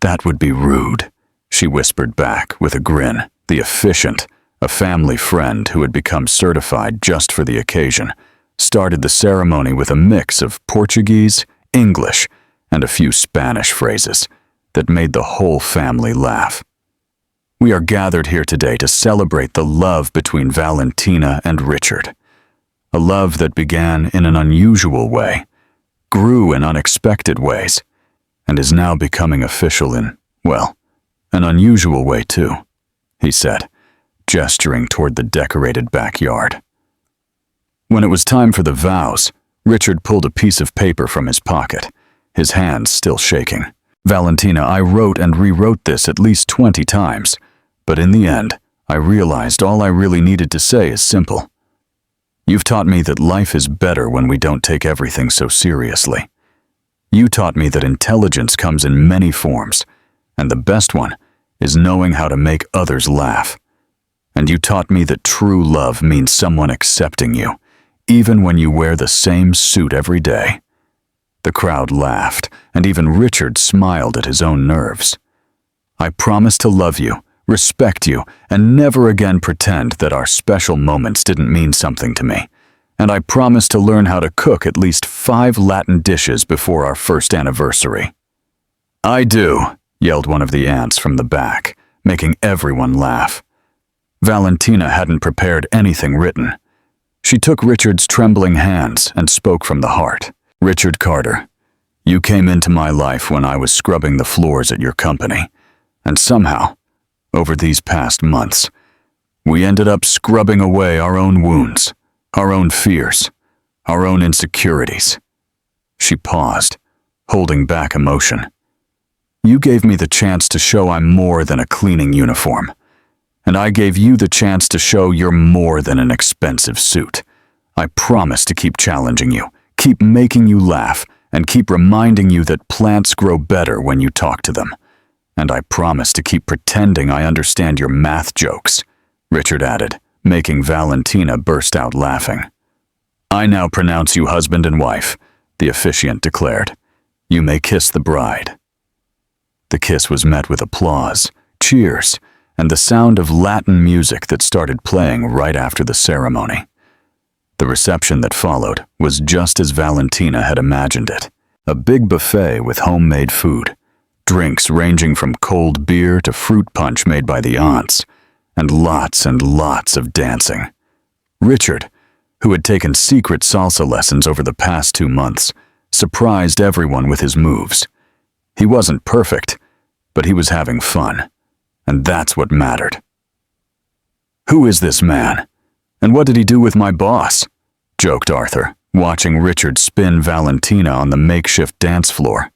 "That would be rude," she whispered back with a grin. The efficient, a family friend who had become certified just for the occasion, started the ceremony with a mix of Portuguese, English, and a few Spanish phrases that made the whole family laugh. "We are gathered here today to celebrate the love between Valentina and Richard. A love that began in an unusual way, grew in unexpected ways, and is now becoming official in, well, an unusual way too," he said, gesturing toward the decorated backyard. When it was time for the vows, Richard pulled a piece of paper from his pocket, his hands still shaking. "Valentina, I wrote and rewrote this at least 20 times, but in the end, I realized all I really needed to say is simple. You've taught me that life is better when we don't take everything so seriously. You taught me that intelligence comes in many forms, and the best one is knowing how to make others laugh. And you taught me that true love means someone accepting you, even when you wear the same suit every day." The crowd laughed, and even Richard smiled at his own nerves. "I promise to love you, respect you, and never again pretend that our special moments didn't mean something to me. And I promise to learn how to cook at least 5 Latin dishes before our first anniversary." "I do," yelled one of the aunts from the back, making everyone laugh. Valentina hadn't prepared anything written. She took Richard's trembling hands and spoke from the heart. "Richard Carter, you came into my life when I was scrubbing the floors at your company, and somehow, over these past months, We ended up scrubbing away our own wounds, our own fears, our own insecurities. She paused, holding back emotion. You gave me the chance to show I'm more than a cleaning uniform. And I gave you the chance to show you're more than an expensive suit. I promise to keep challenging you, keep making you laugh, and keep reminding you that plants grow better when you talk to them. And I promise to keep pretending I understand your math jokes, Richard added, making Valentina burst out laughing. I now pronounce you husband and wife, the officiant declared. You may kiss the bride. The kiss was met with applause, cheers, and the sound of Latin music that started playing right after the ceremony. The reception that followed was just as Valentina had imagined it. A big buffet with homemade food, drinks ranging from cold beer to fruit punch made by the aunts, and lots of dancing. Richard, who had taken secret salsa lessons over the past 2 months, surprised everyone with his moves. He wasn't perfect, but he was having fun, and that's what mattered. Who is this man? And what did he do with my boss? Joked Arthur, watching Richard spin Valentina on the makeshift dance floor.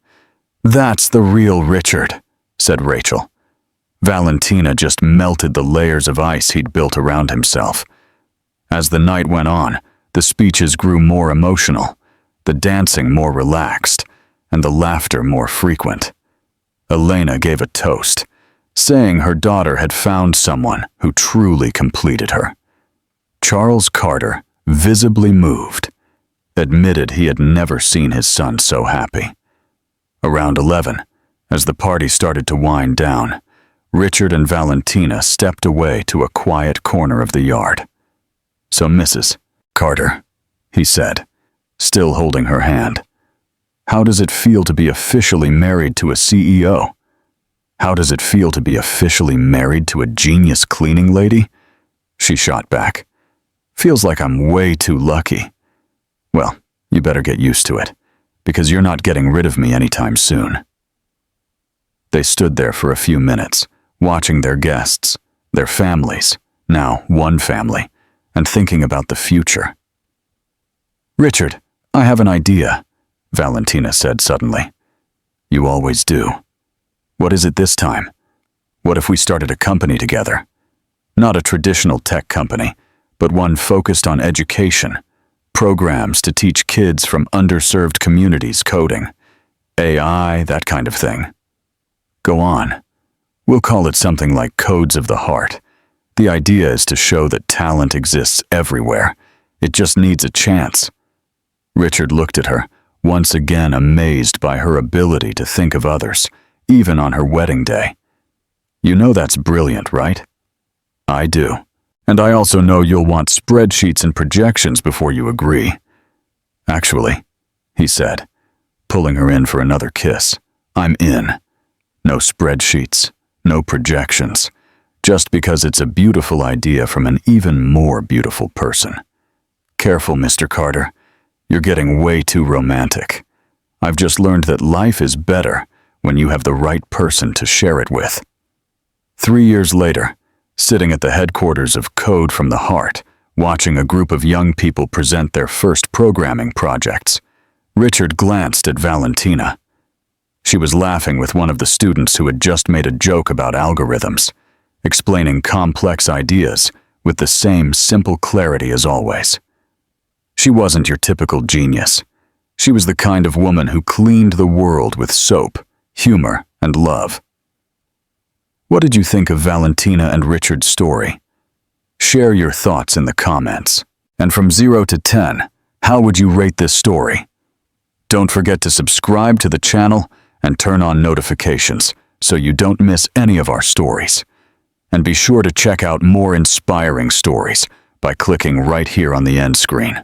That's the real Richard, said Rachel. Valentina just melted the layers of ice he'd built around himself. As the night went on, the speeches grew more emotional, the dancing more relaxed, and the laughter more frequent. Elena gave a toast, saying her daughter had found someone who truly completed her. Charles Carter, visibly moved, admitted he had never seen his son so happy. Around 11, as the party started to wind down, Richard and Valentina stepped away to a quiet corner of the yard. So, Mrs. Carter, he said, still holding her hand, how does it feel to be officially married to a CEO? How does it feel to be officially married to a genius cleaning lady? She shot back. Feels like I'm way too lucky. Well, you better get used to it, because you're not getting rid of me anytime soon. They stood there for a few minutes, watching their guests, their families, now one family, and thinking about the future. Richard, I have an idea, Valentina said suddenly. You always do. What is it this time? What if we started a company together? Not a traditional tech company, but one focused on education, programs to teach kids from underserved communities coding, AI, that kind of thing. Go on. We'll call it something like Codes of the Heart. The idea is to show that talent exists everywhere. It just needs a chance. Richard looked at her, once again amazed by her ability to think of others, even on her wedding day. You know that's brilliant, right? I do. And I also know you'll want spreadsheets and projections before you agree. Actually, he said, pulling her in for another kiss, I'm in. No spreadsheets, no projections, just because it's a beautiful idea from an even more beautiful person. Careful, Mr. Carter. You're getting way too romantic. I've just learned that life is better when you have the right person to share it with. 3 years later, sitting at the headquarters of Code from the Heart, watching a group of young people present their first programming projects, Richard glanced at Valentina. She was laughing with one of the students who had just made a joke about algorithms, explaining complex ideas with the same simple clarity as always. She wasn't your typical genius. She was the kind of woman who cleaned the world with soap, humor, and love. What did you think of Valentina and Richard's story? Share your thoughts in the comments. And from 0 to 10, how would you rate this story? Don't forget to subscribe to the channel and turn on notifications so you don't miss any of our stories. And be sure to check out more inspiring stories by clicking right here on the end screen.